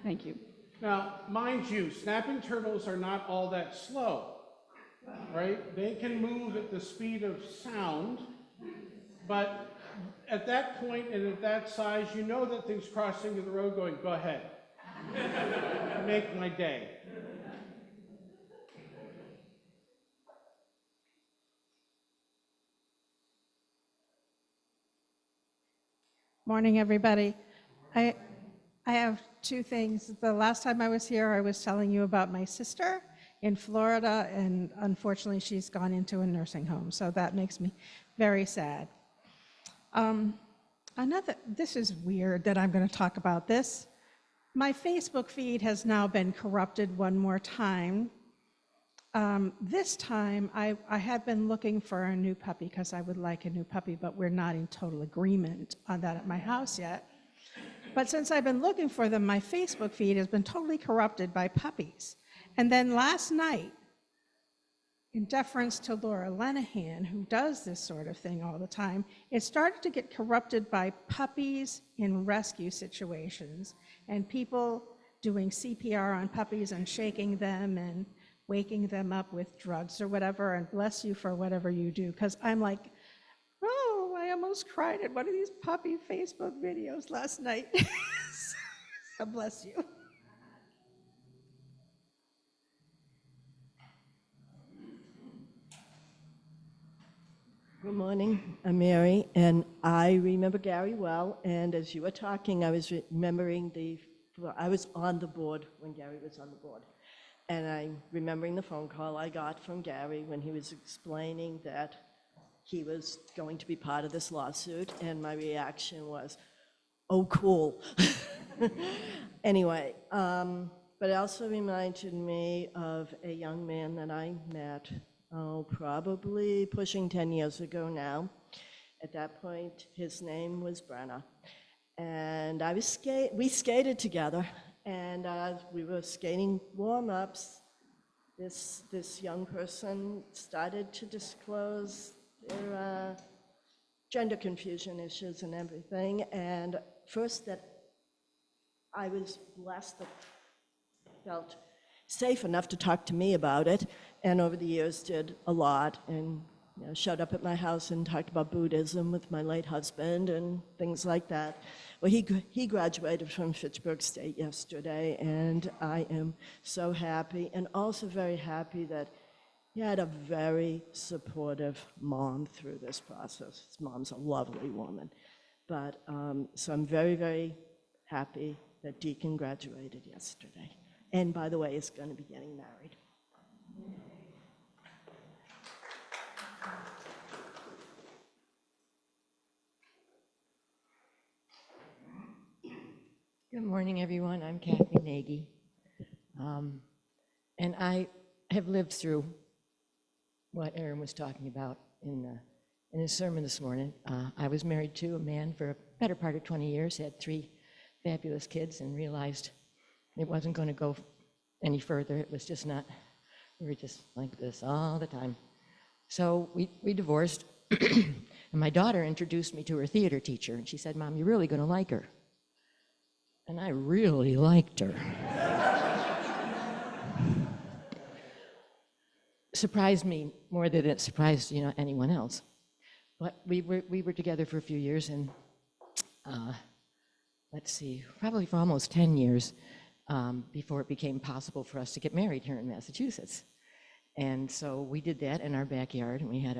Thank you. Now, mind you, snapping turtles are not all that slow, right? They can move at the speed of sound, but at that point and at that size, you know that thing's crossing the road going, go ahead. Make my day. Morning, everybody. I have two things. The last time I was here, I was telling you about my sister in Florida, and unfortunately, she's gone into a nursing home, so that makes me very sad. This is weird that I'm going to talk about this. My Facebook feed has now been corrupted one more time. This time, I had been looking for a new puppy because I would like a new puppy, but we're not in total agreement on that at my house yet. But since I've been looking for them, my Facebook feed has been totally corrupted by puppies. And then last night, in deference to Laura Lenahan, who does this sort of thing all the time, it started to get corrupted by puppies in rescue situations and people doing CPR on puppies and shaking them and waking them up with drugs or whatever, and bless you for whatever you do. Because I'm like, oh, I almost cried at one of these puppy Facebook videos last night. So bless you. Good morning, I'm Mary, and I remember Gary well, and as you were talking, I was remembering I was on the board when Gary was on the board, and I'm remembering the phone call I got from Gary when he was explaining that he was going to be part of this lawsuit, and my reaction was, oh, cool. Anyway, but it also reminded me of a young man that I met probably pushing 10 years ago now. At that point, his name was Brenna. And we skated together, and we were skating warm-ups. This young person started to disclose their gender confusion issues and everything. And first that I was blessed that felt safe enough to talk to me about it, and over the years did a lot, and showed up at my house and talked about Buddhism with my late husband and things like that. Well, he graduated from Fitchburg State yesterday, and I am so happy, and also very happy that he had a very supportive mom through this process. His mom's a lovely woman. But, so I'm very, very happy that Deacon graduated yesterday. And by the way, is going to be getting married. Good morning, everyone. I'm Kathy Nagy. And I have lived through what Aaron was talking about in his sermon this morning. I was married to a man for a better part of 20 years, had 3 fabulous kids, and realized it wasn't going to go any further. It was just not, we were just like this all the time. So we divorced, and my daughter introduced me to her theater teacher, and she said, "Mom, you're really going to like her." And I really liked her. Surprised me more than it surprised anyone else. But we were together for a few years, and let's see, probably for almost 10 years before it became possible for us to get married here in Massachusetts. And so we did that in our backyard, and we had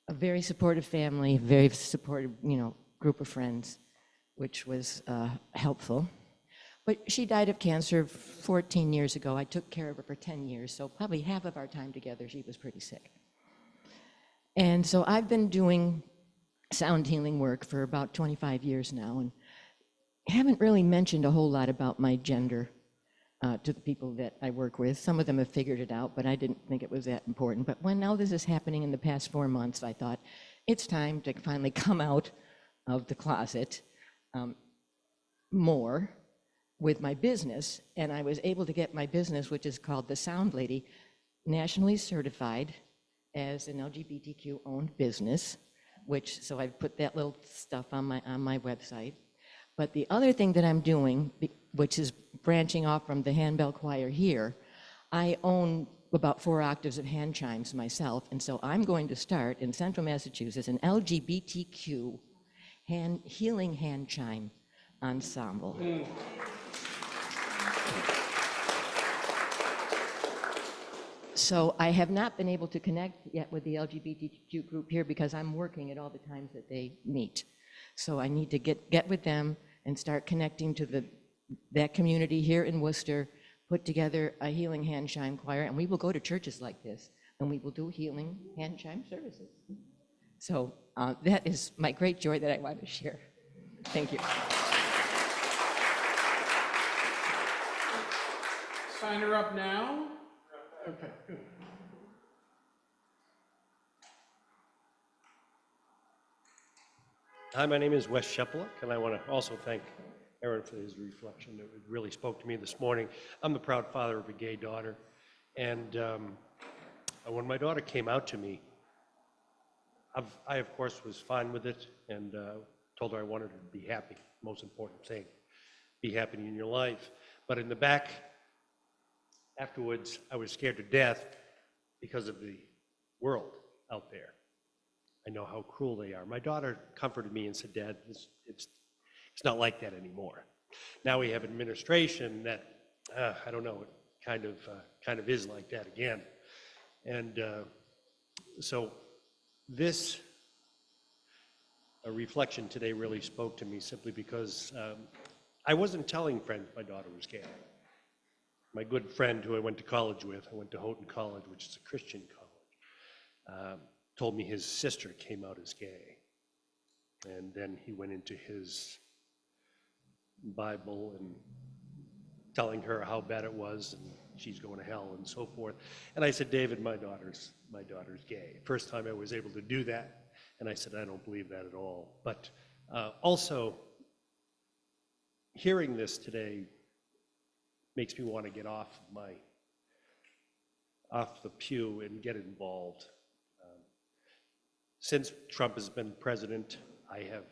a very supportive family, a very supportive group of friends, which was helpful. But she died of cancer 14 years ago. I took care of her for 10 years, so probably half of our time together, she was pretty sick. And so I've been doing sound healing work for about 25 years now, and haven't really mentioned a whole lot about my gender to the people that I work with. Some of them have figured it out, but I didn't think it was that important. But now this is happening in the past 4 months, I thought it's time to finally come out of the closet more with my business, and I was able to get my business, which is called The Sound Lady, nationally certified as an LGBTQ-owned business, so I've put that little stuff on my website. But the other thing that I'm doing, which is branching off from the handbell choir here, I own about 4 octaves of hand chimes myself, and so I'm going to start in Central Massachusetts an LGBTQ healing hand chime ensemble. So I have not been able to connect yet with the LGBTQ group here because I'm working at all the times that they meet. So I need to get with them and start connecting to that community here in Worcester, put together a healing hand chime choir, and we will go to churches like this, and we will do healing hand chime services. So that is my great joy that I want to share. Thank you. Sign her up now. Okay, good. Hi, my name is Wes Sheplik, and I want to also thank Aaron for his reflection. It really spoke to me this morning. I'm the proud father of a gay daughter, and when my daughter came out to me, I of course was fine with it, and told her I wanted her to be happy. Most important thing, be happy in your life. But in the back, afterwards, I was scared to death because of the world out there. I know how cruel they are. My daughter comforted me and said, "Dad, it's not like that anymore." Now we have administration that, I don't know, it kind of is like that again. And so this reflection today really spoke to me simply because I wasn't telling friends my daughter was gay. My good friend who I went to college with, I went to Houghton College, which is a Christian college, told me his sister came out as gay. And then he went into his Bible and telling her how bad it was and she's going to hell and so forth. And I said, "David, my daughter's gay." First time I was able to do that. And I said, I don't believe that at all. But also, hearing this today makes me want to get off the pew and get involved. Since Trump has been president, I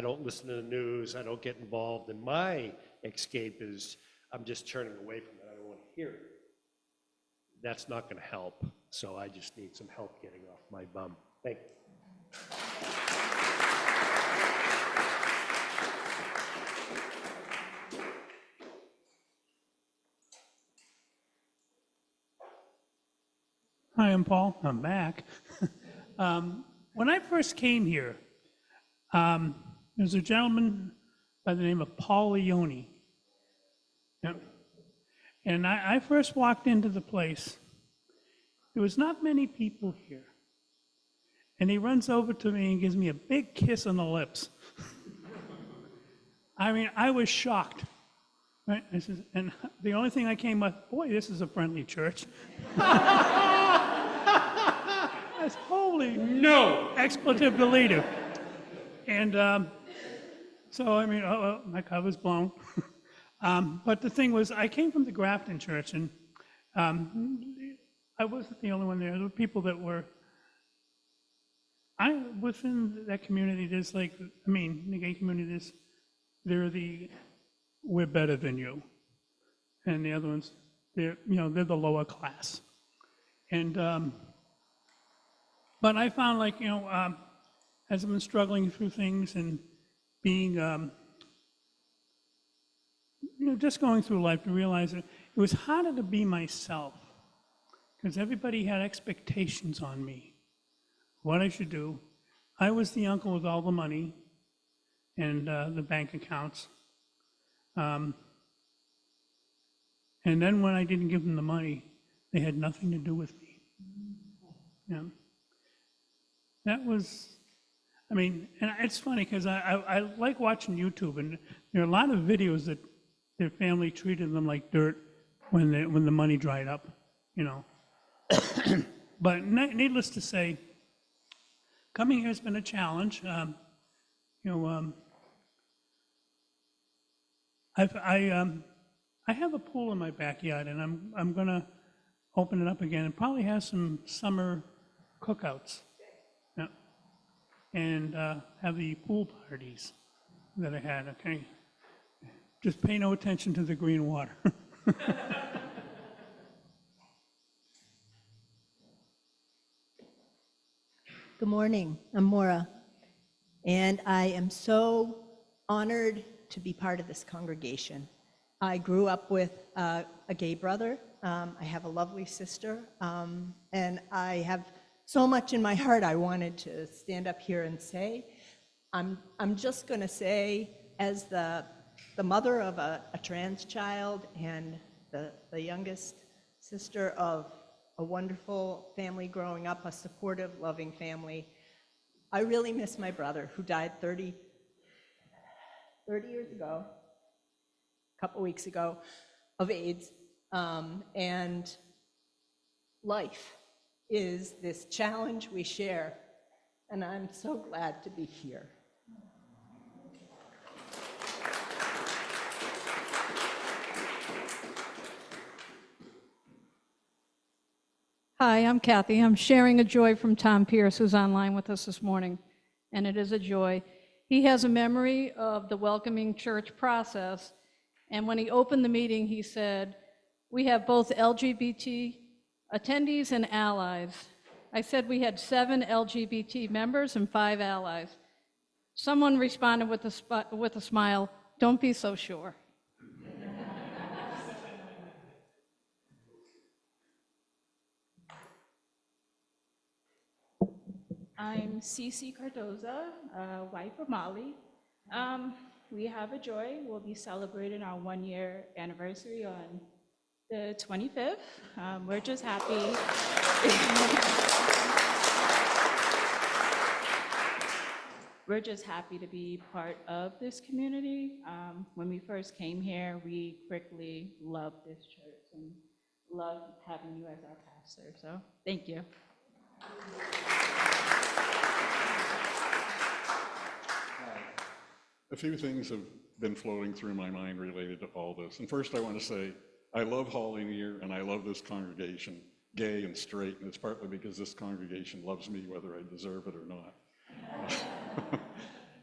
don't listen to the news, I don't get involved, and my escape is I'm just turning away from it. I don't want to hear it. That's not going to help, so I just need some help getting off my bum. Thank you. Hi, I'm Paul. I'm back. When I first came here, there was a gentleman by the name of Paul Leone. Yep. And I first walked into the place. There was not many people here. And he runs over to me and gives me a big kiss on the lips. I mean, I was shocked. Right? I said, and the only thing I came up, boy, this is a friendly church. That's holy no expletive deleted. And so, I mean, my cover's blown. But the thing was, I came from the Grafton Church, and I wasn't the only one there. There were people that were, within that community, there's like, I mean, the gay community, we're better than you. And the other ones, they're the lower class. And, but I found like, as I've been struggling through things and being, just going through life to realize that it was harder to be myself because everybody had expectations on me, what I should do. I was the uncle with all the money and the bank accounts. And then when I didn't give them the money, they had nothing to do with me. Yeah. That was, I mean, and it's funny because I like watching YouTube, and there are a lot of videos that their family treated them like dirt when the money dried up, But needless to say, coming here has been a challenge. I have a pool in my backyard, and I'm gonna open it up again and probably have some summer cookouts. Yeah. And have the pool parties that I had, okay? Just pay no attention to the green water. Good morning, I'm Maura, and I am so honored to be part of this congregation. I grew up with a gay brother. I have a lovely sister, and I have so much in my heart I wanted to stand up here and say. I'm just going to say, as the mother of a trans child and the youngest sister of a wonderful family growing up, a supportive, loving family, I really miss my brother who died 30 years ago, a couple weeks ago, of AIDS. And life is this challenge we share, and I'm so glad to be here. Hi, I'm Kathy. I'm sharing a joy from Tom Pierce, who's online with us this morning, and it is a joy. He has a memory of the welcoming church process, and when he opened the meeting, he said, "We have both LGBT attendees and allies." I said we had 7 LGBT members and 5 allies. Someone responded with a smile, "Don't be so sure." I'm Cece Cardoza, wife of Molly. We have a joy. We'll be celebrating our 1-year anniversary on the 25th. We're just happy. We're just happy to be part of this community. When we first came here, we quickly loved this church and loved having you as our pastor. So thank you. A few things have been floating through my mind related to all this. And first I want to say, I love Hollinger and I love this congregation, gay and straight, and it's partly because this congregation loves me whether I deserve it or not.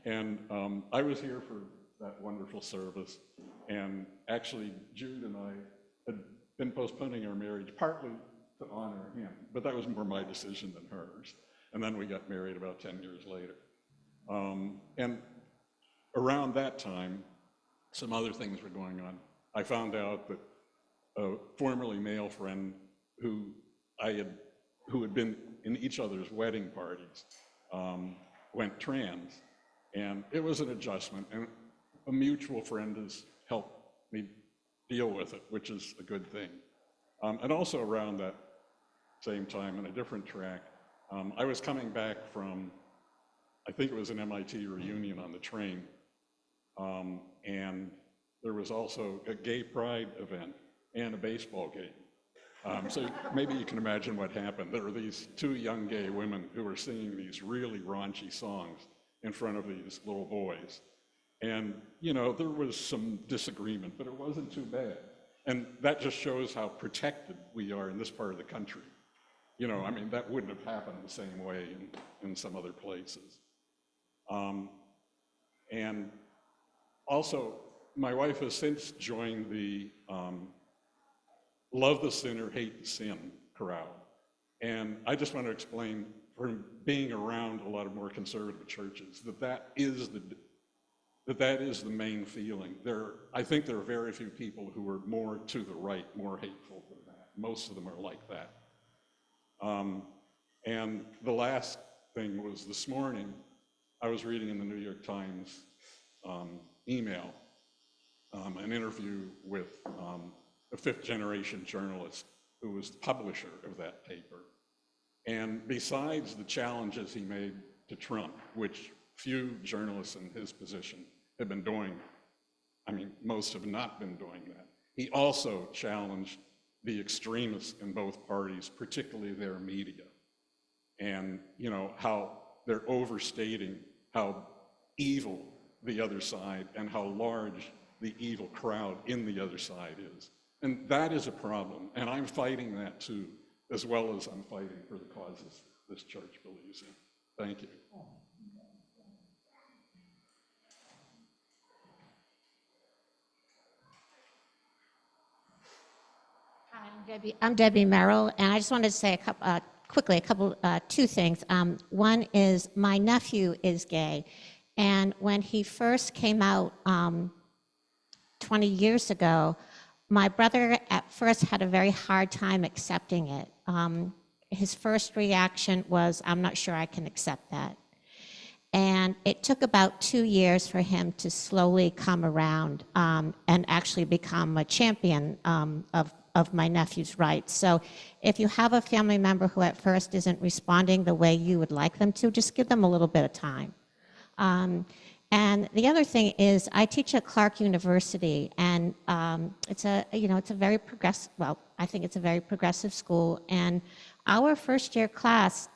And I was here for that wonderful service, and actually Jude and I had been postponing our marriage partly to honor him, but that was more my decision than hers. And then we got married about 10 years later. And around that time, some other things were going on. I found out that a formerly male friend who had been in each other's wedding parties went trans, and it was an adjustment, and a mutual friend has helped me deal with it, which is a good thing. And also around that same time, in a different track, I was coming back from, I think it was an MIT reunion on the train, and there was also a gay pride event and a baseball game. So maybe you can imagine what happened. There were these two young gay women who were singing these really raunchy songs in front of these little boys. And, you know, there was some disagreement, but it wasn't too bad. And that just shows how protected we are in this part of the country. You know, I mean, that wouldn't have happened the same way in some other places. And also, my wife has since joined the Love the Sinner, Hate the Sin crowd. And I just want to explain, from being around a lot of more conservative churches, that is the main feeling. I think there are very few people who are more to the right, more hateful than that. Most of them are like that. And the last thing was this morning, I was reading in the New York Times email, an interview with a fifth-generation journalist who was the publisher of that paper. And besides the challenges he made to Trump, which few journalists in his position have been doing, I mean, most have not been doing that, he also challenged the extremists in both parties, particularly their media, and, you know, how they're overstating how evil the other side and how large the evil crowd in the other side is. And that is a problem, and I'm fighting that too, as well as I'm fighting for the causes this church believes in. Thank you. Hi, I'm Debbie Merrill, and I just wanted to say two things. One is my nephew is gay, and when he first came out 20 years ago, my brother at first had a very hard time accepting it. His first reaction was, I'm not sure I can accept that. And it took about 2 years for him to slowly come around and actually become a champion of my nephew's rights. So if you have a family member who at first isn't responding the way you would like them to, just give them a little bit of time. And the other thing is, I teach at Clark University, and it's a very progressive, well, I think it's a very progressive school, and our first year class,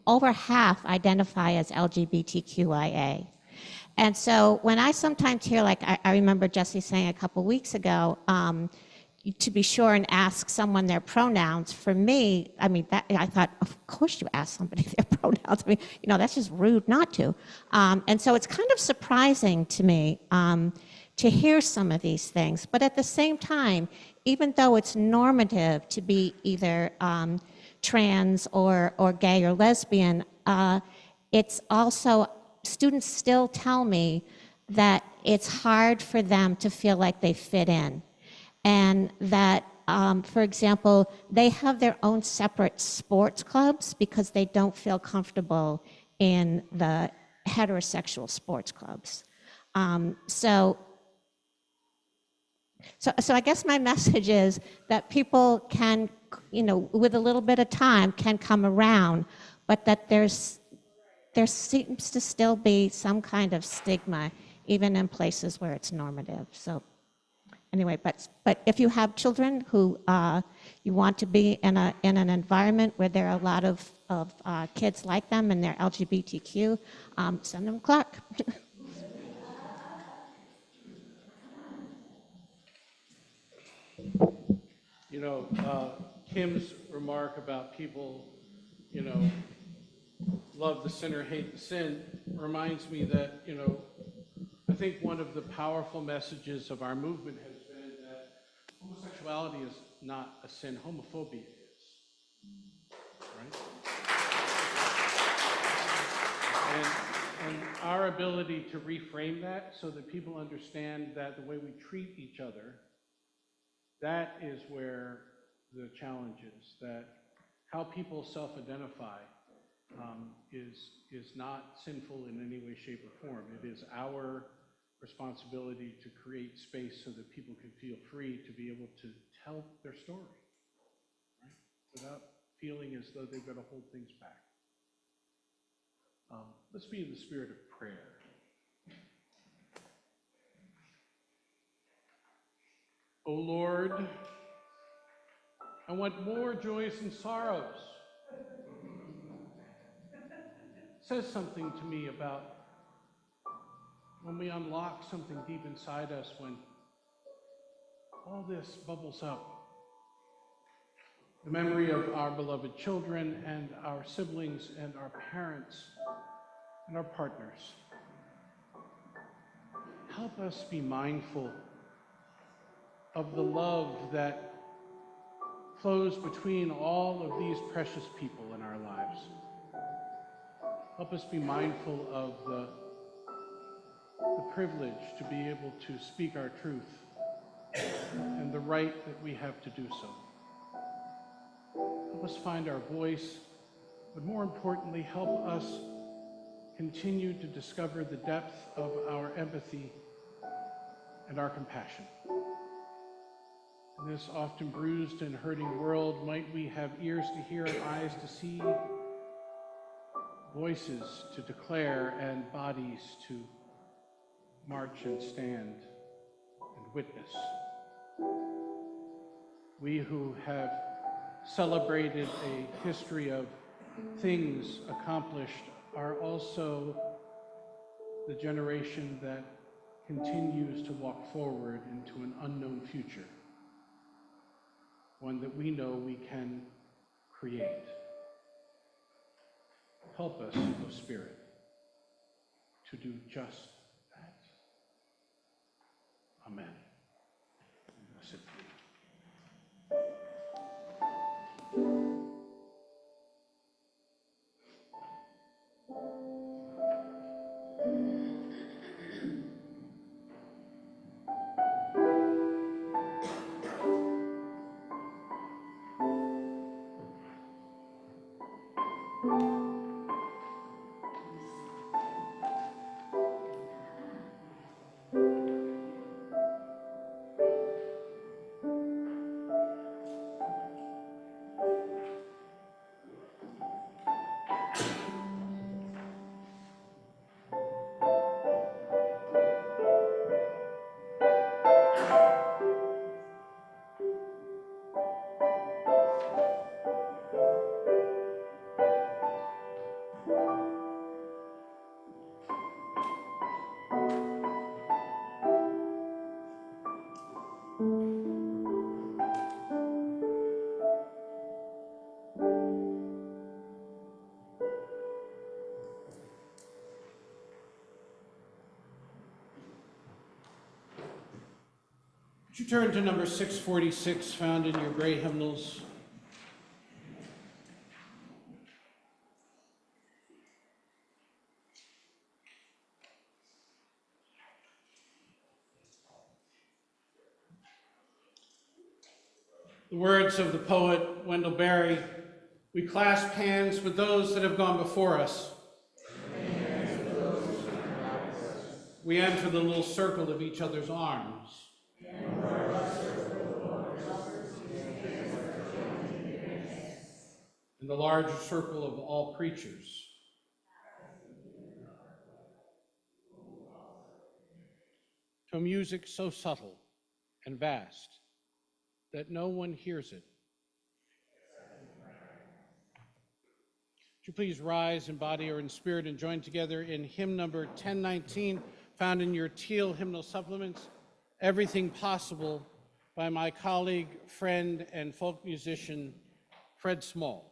over half identify as LGBTQIA. And so when I sometimes hear, like I remember Jesse saying a couple weeks ago, to be sure and ask someone their pronouns, for me, I mean, I thought, of course you ask somebody their pronouns. I mean, that's just rude not to. And so it's kind of surprising to me to hear some of these things. But at the same time, even though it's normative to be either trans or gay or lesbian, it's also, students still tell me that it's hard for them to feel like they fit in. And that, for example, they have their own separate sports clubs because they don't feel comfortable in the heterosexual sports clubs. So I guess my message is that people can, with a little bit of time, can come around, but that there seems to still be some kind of stigma, even in places where it's normative. So anyway, but if you have children who you want to be in an environment where there are a lot of kids like them and they're LGBTQ, send them Clark. You know, Kim's remark about people, you know, love the sinner, hate the sin, reminds me that, you know, I think one of the powerful messages of our movement has been that homosexuality is not a sin, homophobia is, right? And our ability to reframe that so that people understand that the way we treat each other, that is where the challenge is, that how people self-identify is not sinful in any way, shape, or form. It is our responsibility to create space so that people can feel free to be able to tell their story, right? Without feeling as though they've got to hold things back. Let's be in the spirit of prayer. O Lord, I want more joys and sorrows. It says something to me about when we unlock something deep inside us, when all this bubbles up. The memory of our beloved children and our siblings and our parents and our partners. Help us be mindful of the love that flows between all of these precious people in our lives. Help us be mindful of the privilege to be able to speak our truth and the right that we have to do so. Help us find our voice, but more importantly, help us continue to discover the depth of our empathy and our compassion. In this often bruised and hurting world, might we have ears to hear and eyes to see, voices to declare and bodies to march and stand and witness. We who have celebrated a history of things accomplished are also the generation that continues to walk forward into an unknown future, one that we know we can create. Help us, O Spirit, to do just that. Amen. Sit. Would you turn to number 646, found in your gray hymnals? The words of the poet Wendell Berry, we clasp hands with those that have gone before us. We enter the little circle of each other's arms. In the larger circle of all creatures. To music so subtle and vast that no one hears it. Would you please rise in body or in spirit and join together in hymn number 1019, found in your teal hymnal supplements, Everything Possible, by my colleague, friend, and folk musician, Fred Small.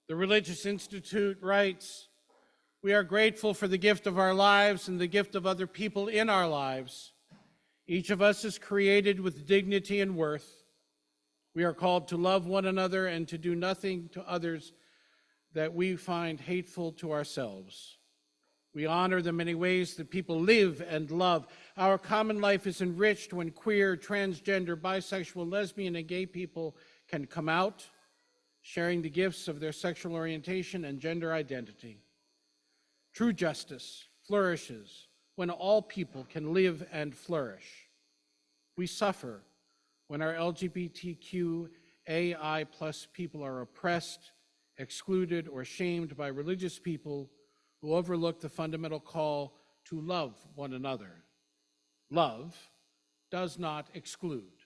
The Religious Institute writes, "We are grateful for the gift of our lives and the gift of other people in our lives. Each of us is created with dignity and worth. We are called to love one another and to do nothing to others that we find hateful to ourselves. We honor the many ways that people live and love. Our common life is enriched when queer, transgender, bisexual, lesbian, and gay people can come out, sharing the gifts of their sexual orientation and gender identity. True justice flourishes when all people can live and flourish. We suffer when our LGBTQAI+ people are oppressed, excluded, or shamed by religious people who overlook the fundamental call to love one another. Love does not exclude.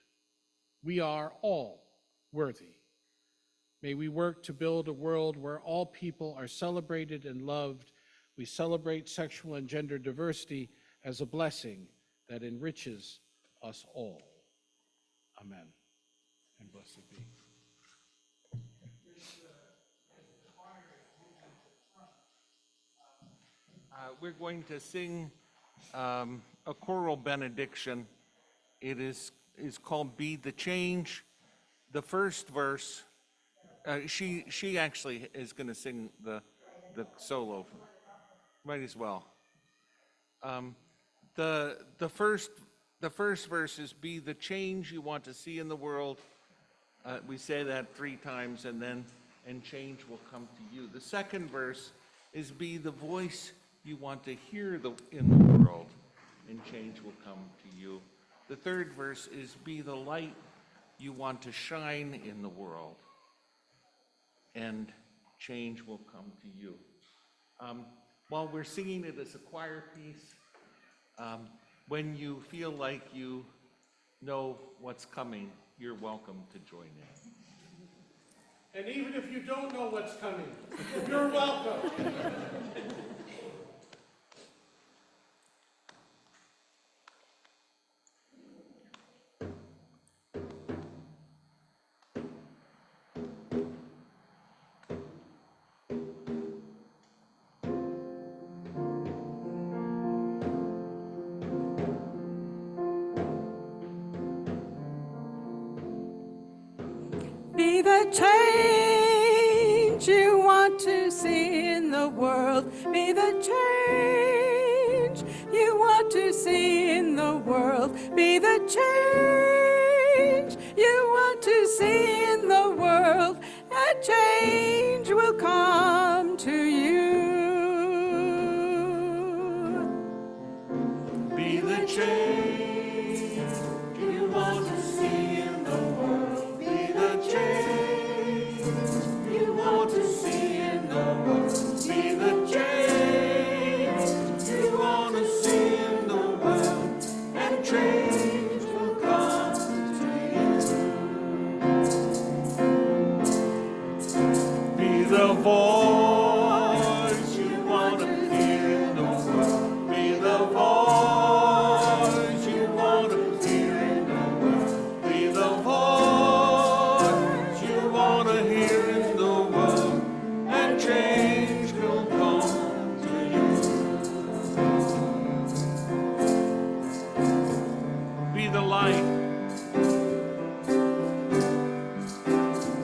We are all worthy. May we work to build a world where all people are celebrated and loved. We celebrate sexual and gender diversity as a blessing that enriches us all. Amen. And blessed be. We're going to sing a choral benediction. It is called Be the Change. The first verse, she actually is going to sing the solo. Might as well. The first verse is be the change you want to see in the world. We say that 3 times, and change will come to you. The second verse is be the voice you want to hear in the world, and change will come to you. The third verse is be the light you want to shine in the world, and change will come to you. While we're singing it as a choir piece, when you feel like you know what's coming, you're welcome to join in. And even if you don't know what's coming, you're welcome. Be the change you want to see in the world. Be the change you want to see in the world. Be the change you want to see in the world. And change will come to you. Be the change you want to see in the world. Be the change you want to see in the world. Be the change you want to see in the world. And change will come to you. Be the voice you want to hear in the world. Be the voice you want to hear in the world. Be the voice you want to hear in the world. And change will come to you. Be the light.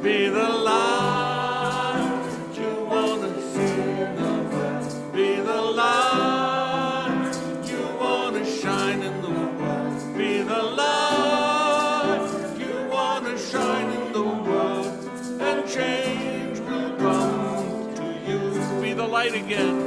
Be the light you want to see in the world. Be the light you want to shine in the world. Be the light you want to shine in the world. And change will come to you. Be the light again.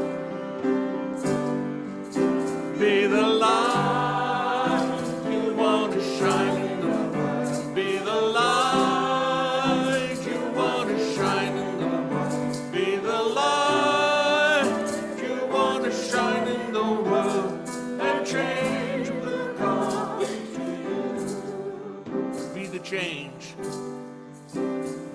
Be the light you want to shine in the world. Be the light you want to shine in the world. Be the light you want to shine in the world. And change will come to you. Be the change.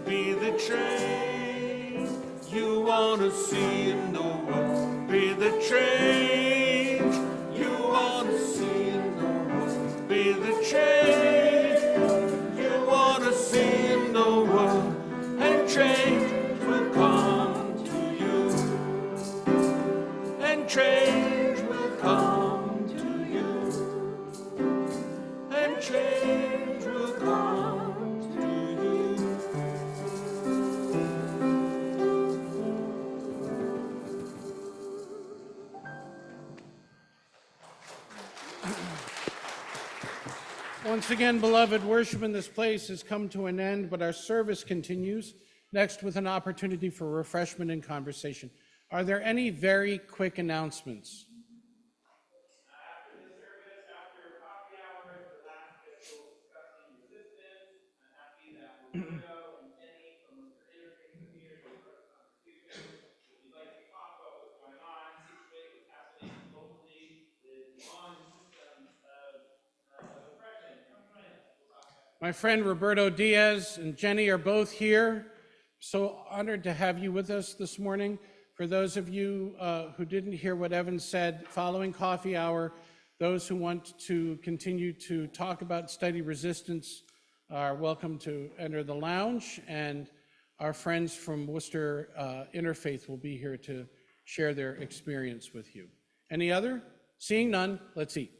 Be the change you want to see in the world. Be the change you want to see in the world. Be the change you want to see in the world. And change will come to you. And change will come to you. And change will come to you. Once again, beloved, worship in this place has come to an end, but our service continues, next with an opportunity for refreshment and conversation. Are there any very quick announcements? My friend Roberto Diaz and Jenny are both here. So honored to have you with us this morning. For those of you who didn't hear what Evan said, following coffee hour, those who want to continue to talk about study resistance are welcome to enter the lounge, and our friends from Worcester Interfaith will be here to share their experience with you. Any other? Seeing none, let's eat.